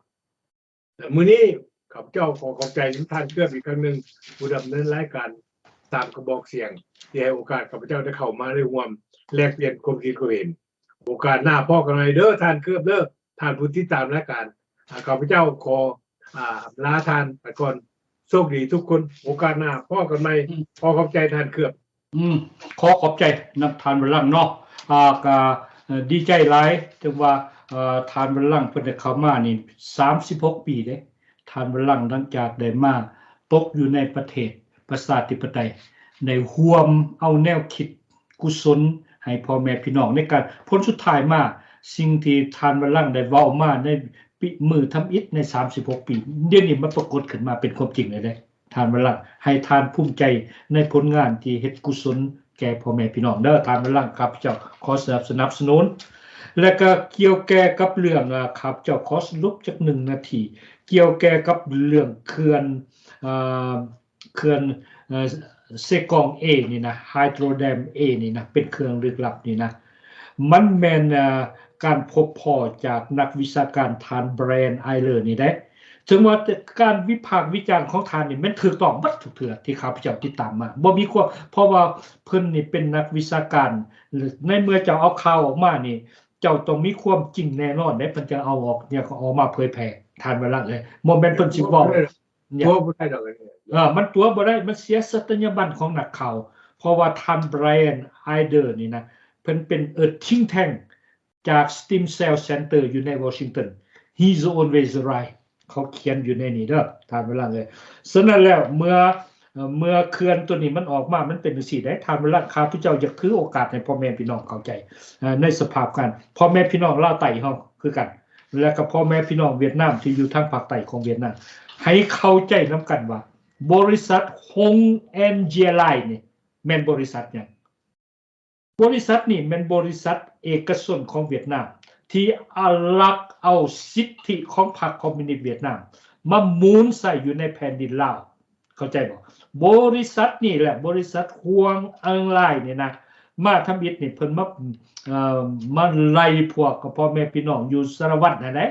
มื้อนี้ข้าพเจ้าขอขอบใจทุกท่านเพื่ออีกครั้งหนึ่งผู้ดำเนินรายการตามกระบอกเสียงที่ให้โอกาสข้าพเจ้าได้เข้ามาได้ร่วมแลกเปลี่ยนความคิดความเห็นโอกาสหน้าพ่อกันเลยเด้อท่านเครือบเด้อท่านผู้ที่ตามรายการข้าพเจ้าขอลาทานไปก่อนโชคดีทุกคนโอกาสหน้าพ่อกันใหม่ขอขอบใจท่านเครือบขอขอบใจนำทานบัลลังก์เนาะก็ดีใจหลายถึงว่าทานบัลลังก์เพิ่นได้เข้ามานี่36ปีเด้ทานบัลลังก์หลังจากได้มาตกอยู่ในประเทศประชาธิปไตยได้ร่วมเอาแนวคิดกุศลให้พ่อแม่พี่น้องในการผลสุดท้ายมาสิ่งที่ทานบัลลังก์ได้เว้ามาในปีมือทำอิฐใน36ปีเดี๋ยวนี้มันปรากฏขึ้นมาเป็นความจริงเลยเด้ทานบัลลังก์ให้ทานภูมิใจในผลงานที่เฮ็ดกุศลแก่พ่อแม่พี่น้องเด้อทานบัลลังก์ครับเจ้าขอสนับสนุนและก็เกี่ยวแก่กับเรื่องครับเจ้าขอสรุปจัก1นาทีเกี่ยวแก่กับเรื่องเขื่อนเซกอง A นี่นะไฮโดรแดม A นี่นะเป็นเครื่องลึกลับนี่นะมันแม่นการพบพอจากนักวิชาการทานแบรนด์ไอเลอร์นี่ได้ถึงว่าการวิพากษ์วิจารณ์ของทานนี่มันถูกต้องบัดทุกเทื่อที่ข้าพเจ้าติดตามมาบ่มีความเพราะว่าเพิ่นนี่เป็นนักวิชาการในเมื่อเจ้าเอาข่าวออกมานี่เจ้าต้องมีความจริงแน่นอนได้เพิ่นจะเอาออกเนี่ยก็เอามาเผยแพร่ทานบัลลังก์เลยบ่แม่นเพิ่นสิเว้าตัวบ่ได้ดอกมันตัวบ่ได้มันเสียสัตยาบันของนักข่าวเพราะว่าทานแบรนด์ไอเดอร์นี่นะเพิ่นเป็นthink tank จาก Stem Cell Center อยู่ในวอชิงตัน He's always right เขาเขียนอยู่ในนี้เด้อทานเวลาเลยฉะนั้นแล้วเมื่อเขื่อนตัวนี้มันออกมามันเป็นจังซี่ได้ทานเวลาข้าพเจ้าอยากถือโอกาสให้พ่อแม่พี่น้องเข้าใจในสภาพกันพ่อแม่พี่น้องลาวใต้เฮาคือกันแล้วก็พ่อแม่พี่น้องเวียดนามที่อยู่ทางภาคใต้ของเวียดนามให้เข้าใจนำกันว่าบริษัทฮงแอนเจียไลนี่แม่นบริษัทหยังบริษัทนี่เป็นบริษัทเอกชนของเวียดนามที่ลักเอาสิทธิของพรรคคอมมิวนิสต์เวียดนามมามูลใส่อยู่ในแผ่นดินลาวเข้าใจบ่บริษัทนี่แหละบริษัทฮวงออนไลน์นี่นะมาทำอิฐนี่เพิ่นมาไล่พวกพ่อแม่พี่น้องอยู่สารวัตรนั่นแหละ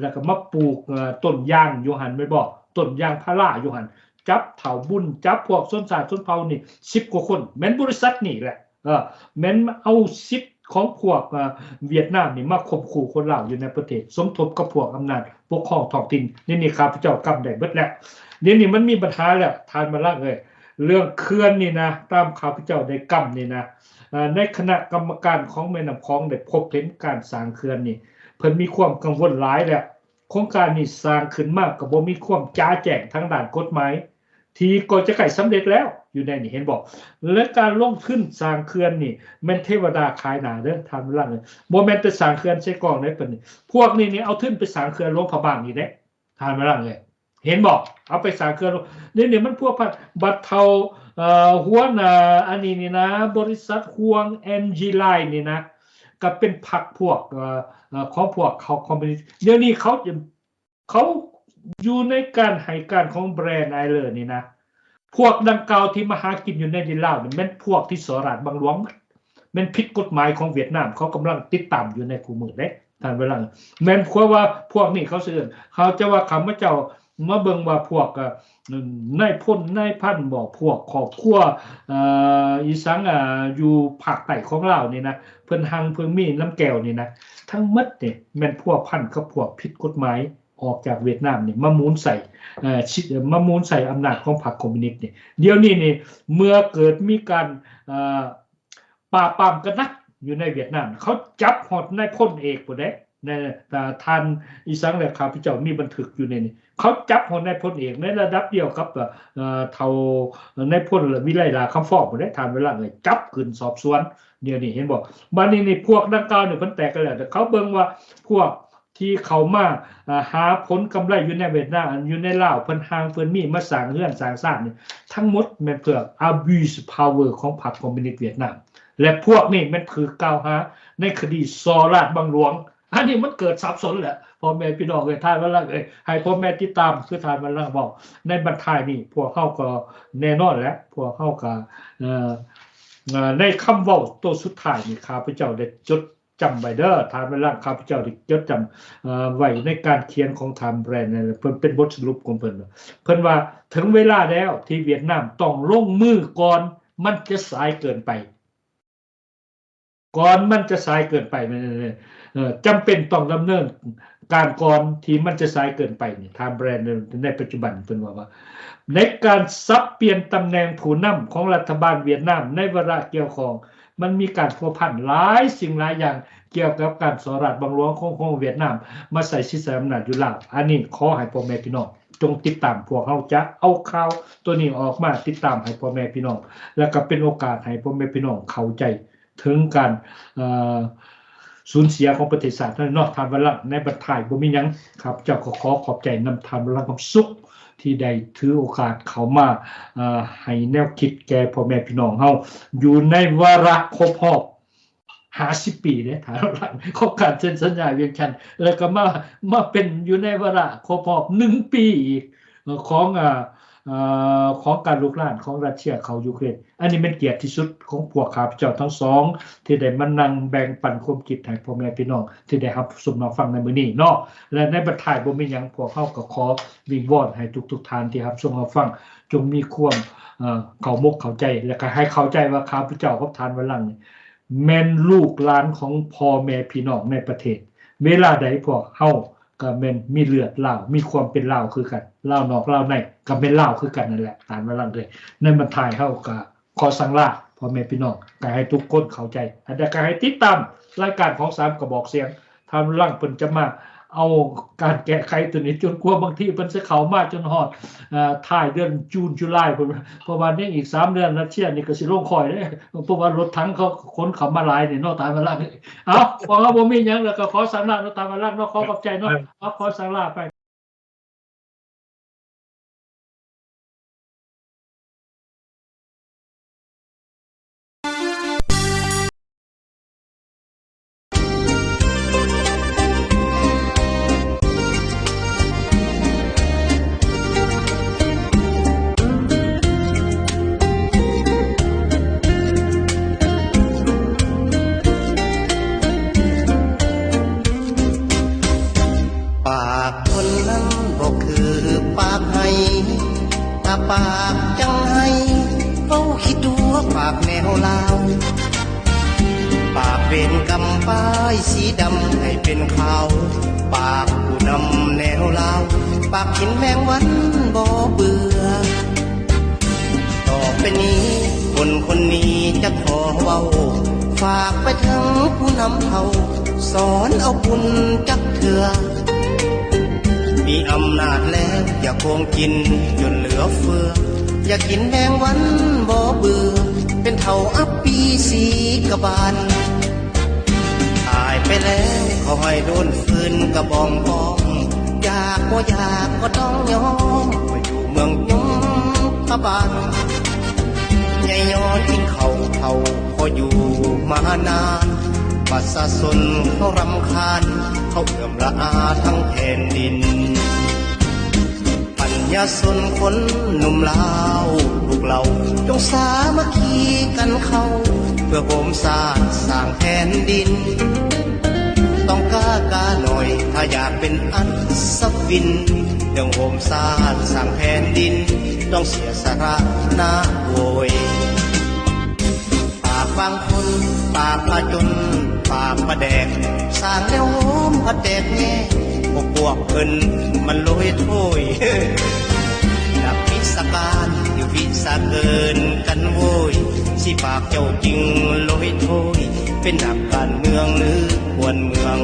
แล้วก็มาปลูกต้นยางอยู่หั่นไม่บ่ต้นยางพาราอยู่หั่นจับเฒ่าบุญจับพวกชนชาติชนเผ่านี่10กว่าคนแม่นบริษัทนี่แหละแม้นเอาสิทธิ์ของพวกเวียดนามนี่มาข่มขู่คนลาวอยู่ในประเทศสมทบกับพวกอำนาจปกครองท้องถิ่นนี่ข้าพเจ้ากำได้เบิดแล้วเดี๋ยวนี้มันมีปัญหาแล้วทานมาละเลยเรื่องเขื่อนนี่นะตามข้าพเจ้าได้กำนี่นะในคณะกรรมการของแม่น้ำคลองได้พบเห็นการสร้างเขื่อนนี่เพิ่นมีความกังวลหลายแล้วโครงการนี้สร้างขึ้นมาก็บ่มีความจ้าแจ้งทางด้านกฎหมายที่ก็จะใกล้สำเร็จแล้วอยู่ในนี่เห็นบอกและการลงทุนสร้างเขื่อนนี่แม่นเทวดาขายหน้าเด้อทำลั่นเลยบ่แม่นไปสร้างเขื่อนใส่กองได้เพิ่นนี่พวกนี้เอาทุนไปสร้างเขื่อนหลวงพระบางนี่เด้ทำลั่นเลยเห็นบอกเอาไปสร้างเขื่อนนี่มันพวกบัดเทาหัวหน้าอันนี้นี่นะบริษัทฮวงแอนจีไลน์นี่นะก็เป็นพรรคพวกของพวกเขาคอมมิวนิสต์เดี๋ยวนี้เขาจะ เขาอยู่ในการให้การของแบรนด์ไอเลอร์นี่นะพวกดังกล่าวที่มาหากินอยู่ในดินลาวนี่แม่นพวกที่สราดบางหลวงแม่นผิดกฎหมายของเวียดนามเขากำลังติดตามอยู่ในคู่มือเด้ท่านเวลาแม่นเพราะว่าพวกนี้เขาเสื่อเขาจะว่าคำว่าเจ้ามาเบิ่งว่าพวกนายพลนายพันบ่พวกครอบครัวอีสังอยู่ภาคใต้ของลาวนี่นะเพิ่นหังเพิ่นมีน้ำแก้วนี่นะทั้งหมดนี่แม่นพวกพันกับพวกผิดกฎหมายออกจากเวียดนามนี่มามูลใส่มามูลใส่อำนาจของพรรคคอมมิวนิสต์นี่เดี๋ยวนี้นี่เมื่อเกิดมีการปราบปรามกันนักอยู่ในเวียดนามเขาจับหอดนายพลเอกบ่ได้ท่านอีสังและข้าพเจ้ามีบันทึกอยู่ในนี้เขาจับหอดนายพลเอกในระดับเดียวกับเท่านายพลวิไลลาคำฟ้องบ่ได้ท่านเวลาเลยจับขึ้นสอบสวนเดี๋ยวนี้เห็นบ่บัดนี้นี่พวกดังกล่าวนี่เพิ่นแตกกันแล้วแต่เขาเบิ่งว่าพวกที่เขามาหาผลกำไรอยู่ในเวียดนามอยู่ในลาวเพิ่นหางเพิ่นมีมาสร้างเรือนสร้างชาตินี่ทั้งหมดแม่นเพื่อ abuse power ของพรรคคอมมิวนิสต์เวียดนามและพวกนี้มันคือกล่าวหาในคดีซอราดบางหลวงอันนี้มันเกิดสับสนแหละพ่อแม่พี่น้องท่านว่าล่ะให้พ่อแม่ติดตามคือท่านว่าล่ะบอกในบรรทายนี่พวกเฮาก็แน่นอนแล้วพวกเฮาก็ในคำเว้าตัวสุดท้ายนี่ข้าพเจ้าได้จดจำไว้เด้อท่านว่าล่ะข้าพเจ้าได้จดจำไว้ในการเขียนของทำแบรนด์นั่นเพิ่นเป็นบทสรุปของเพิ่นว่าถึงเวลาแล้วที่เวียดนามต้องลงมือก่อนมันจะสายเกินไปก่อนมันจะสายเกินไปจำเป็นต้องดำเนินการก่อนที่มันจะสายเกินไปนี่ทางแบรนด์ในปัจจุบันเป็นว่าในการซับเปลี่ยนตำแหน่งผู้นำของรัฐบาลเวียดนามในวาระเกี่ยวของมันมีการพัวพันหลายสิ่งหลายอย่างเกี่ยวกับการสอราดบางหลวงของเวียดนามมาใส่สิทธิอำนาจอยู่ลาวอันนี้ขอให้พ่อแม่พี่น้องจงติดตามพวกเฮาจะเอาข่าวตัวนี้ออกมาติดตามให้พ่อแม่พี่น้องแล้วก็เป็นโอกาสให้พ่อแม่พี่น้องเข้าใจถึงการสูญเสียของประเทศชาติเนาะทานวลังในบรรทายบ่มีหยังครับเจ้าก็ขอขอบใจนำทานวลังความสุขที่ได้ถือโอกาสเข้ามาให้แนวคิดแก่พ่อแม่พี่น้องเฮาอยู่ในวาระครบรอบ50 ปีเด้ทานวลังของการเซ็นสัญญาเวียงจันทน์แล้วก็มาเป็นอยู่ในวาระครบรอบ1 ปีอีกของการลุกลานของรัสเซียเข้ายูเครนอันนี้เป็นเกียรติที่สุดของพวกข้าพเจ้าทั้งสองที่ได้มานั่งแบ่งปันความคิดให้พ่อแม่พี่น้องที่ได้รับชมรับฟังในมื้อนี้เนาะและในบรรทายบ่มีหยังพวกเฮาก็ขอวิงวอนให้ทุกๆท่านที่รับชมรับฟังจงมีความเข้าใจเข้าใจและก็ให้เข้าใจว่าข้าพเจ้ากับท่านวลังแม่นลูกหลานของพ่อแม่พี่น้องในประเทศเวลาใดพวกเฮาก็แม่นมีเลือดลาวมีความเป็นลาวคือกันลาวนอกลาวในก็เป็นลาวคือกันนั่นแหละตามว่าลังเลยในบรรทายเฮาก็ขอสั่งลาพ่อแม่พี่น้องก็ให้ทุกคนเข้าใจและก็ให้ติดตามรายการของ3กระบอกเสียงทางลังเพิ่นจะมาเอาการแก้ไขตัวนี้จนกว่าบางทีเพิ่นสิเข้ามาจนฮอดท้ายเดือนจูนจุลายเพราะว่านี่อีก3เดือนรัสเซียนี่ก็สิลงคอยเด้เพราะว่ารถถังเขาขนเข้ามาหลายนี่เนาะตามว่าลังเอาพอบ่มีหยังแล้วก็ขอสั่งลาเนาะตามว่าลังเนาะขอขอบใจเนาะขอสั่งลาไปปากจังให้เฝ้าคิดดูปากแนวลาวปากเป็นกำป้ายสีดำให้เป็นขาวปากผู้นำแนวลาวปากกินแมงวันบ่เบื่อต่อไปนี้คนนี้จะขอเว้าฝากไปถึงผู้นำเฮาสอนเอาบุญจักเถื่อมีอำนาจแล้วอย่าโกงกินจนเหลือเฟืออย่ากินแมงวันบ่เบื่อเป็นเท่าอัปปีสีกบาลตายไปแล้วเขาให้โดนฟืนกระบองบองอยากบ่อยากก็ต้องยอมมาอยู่เมืองยมตะบานใหญ่ย้อนกินเขาพออยู่มานานประชาชนเขารำคาญเขาเอื้อมละอาทั้งแผ่นดิน ญาชนคนหนุ่มลาวลูกเราจงสามัคคีกันเข้าเพื่อโหมสร้างแผ่นดินต้องกล้าหน่อยถ้าอยากเป็นอัศวินเรื่องโหมสร้างแผ่นดินต้องเสียสละนะโวยปากบางคนปากพาจนปากประแดกสร้างแล้วโหมพัดแดกแง่พวกเพิ่นมันลอยถ้วยนักวิชาการอยู่วิชาเกินกันโวยสิปากเจ้าจริงลอยถ้วยเป็นนักการเมืองหรือควรเมือง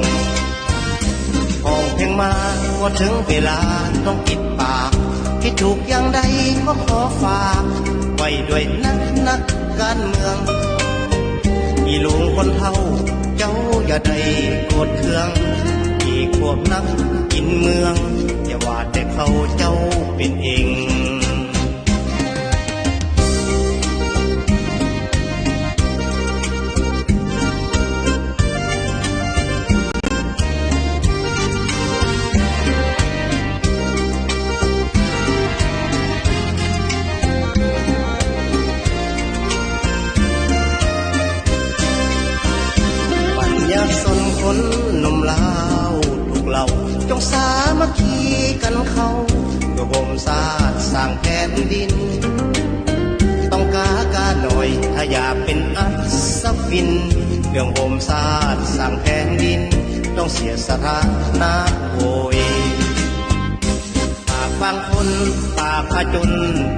ห้องเพลงมาว่าถึงเวลาต้องปิดปากที่ถูกอย่างใดก็ขอฝากไว้ด้วยนักการเมืองอีลุงคนเฒ่าเจ้าอย่าได้โกรธเคืองอีพวกนักกินเมืองอย่าว่าแต่เขาเจ้าเป็นเองคนหนุ่มลาวถูกเราจงสามัคคีกันเข้าเพื่อโหมสร้างแผ่นดินต้องกล้าหน่อยถ้าอยากเป็นอัศวินเรื่องโหมสร้างแผ่นดินต้องเสียสละนะโวยปากบางคนปากพาจน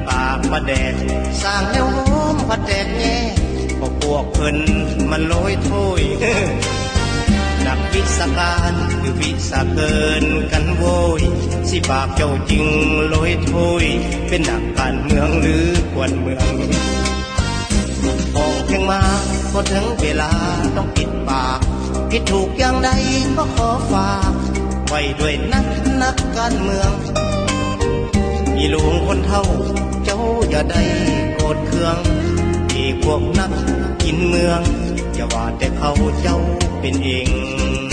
ปากประแดกสร้างแล้วโหมพัดแดกแง่พวกเพิ่นมันลอยถ้วยนักวิชาการหรือวิชาเกินกันโวยสิปากเจ้าจริงลอยถ้วยเป็นนักการเมืองหรือควรเมืองห้องเพลงมาพอถึงเวลาต้องปิดปากผิดถูกอย่างใดก็ขอฝากไว้ด้วยนักการเมืองอีหลวงคนเฒ่าเจ้าอย่าได้โกรธเคืองอีพวกนักกินเมืองอย่าว่าแต่เขาเจ้าเป็นเอง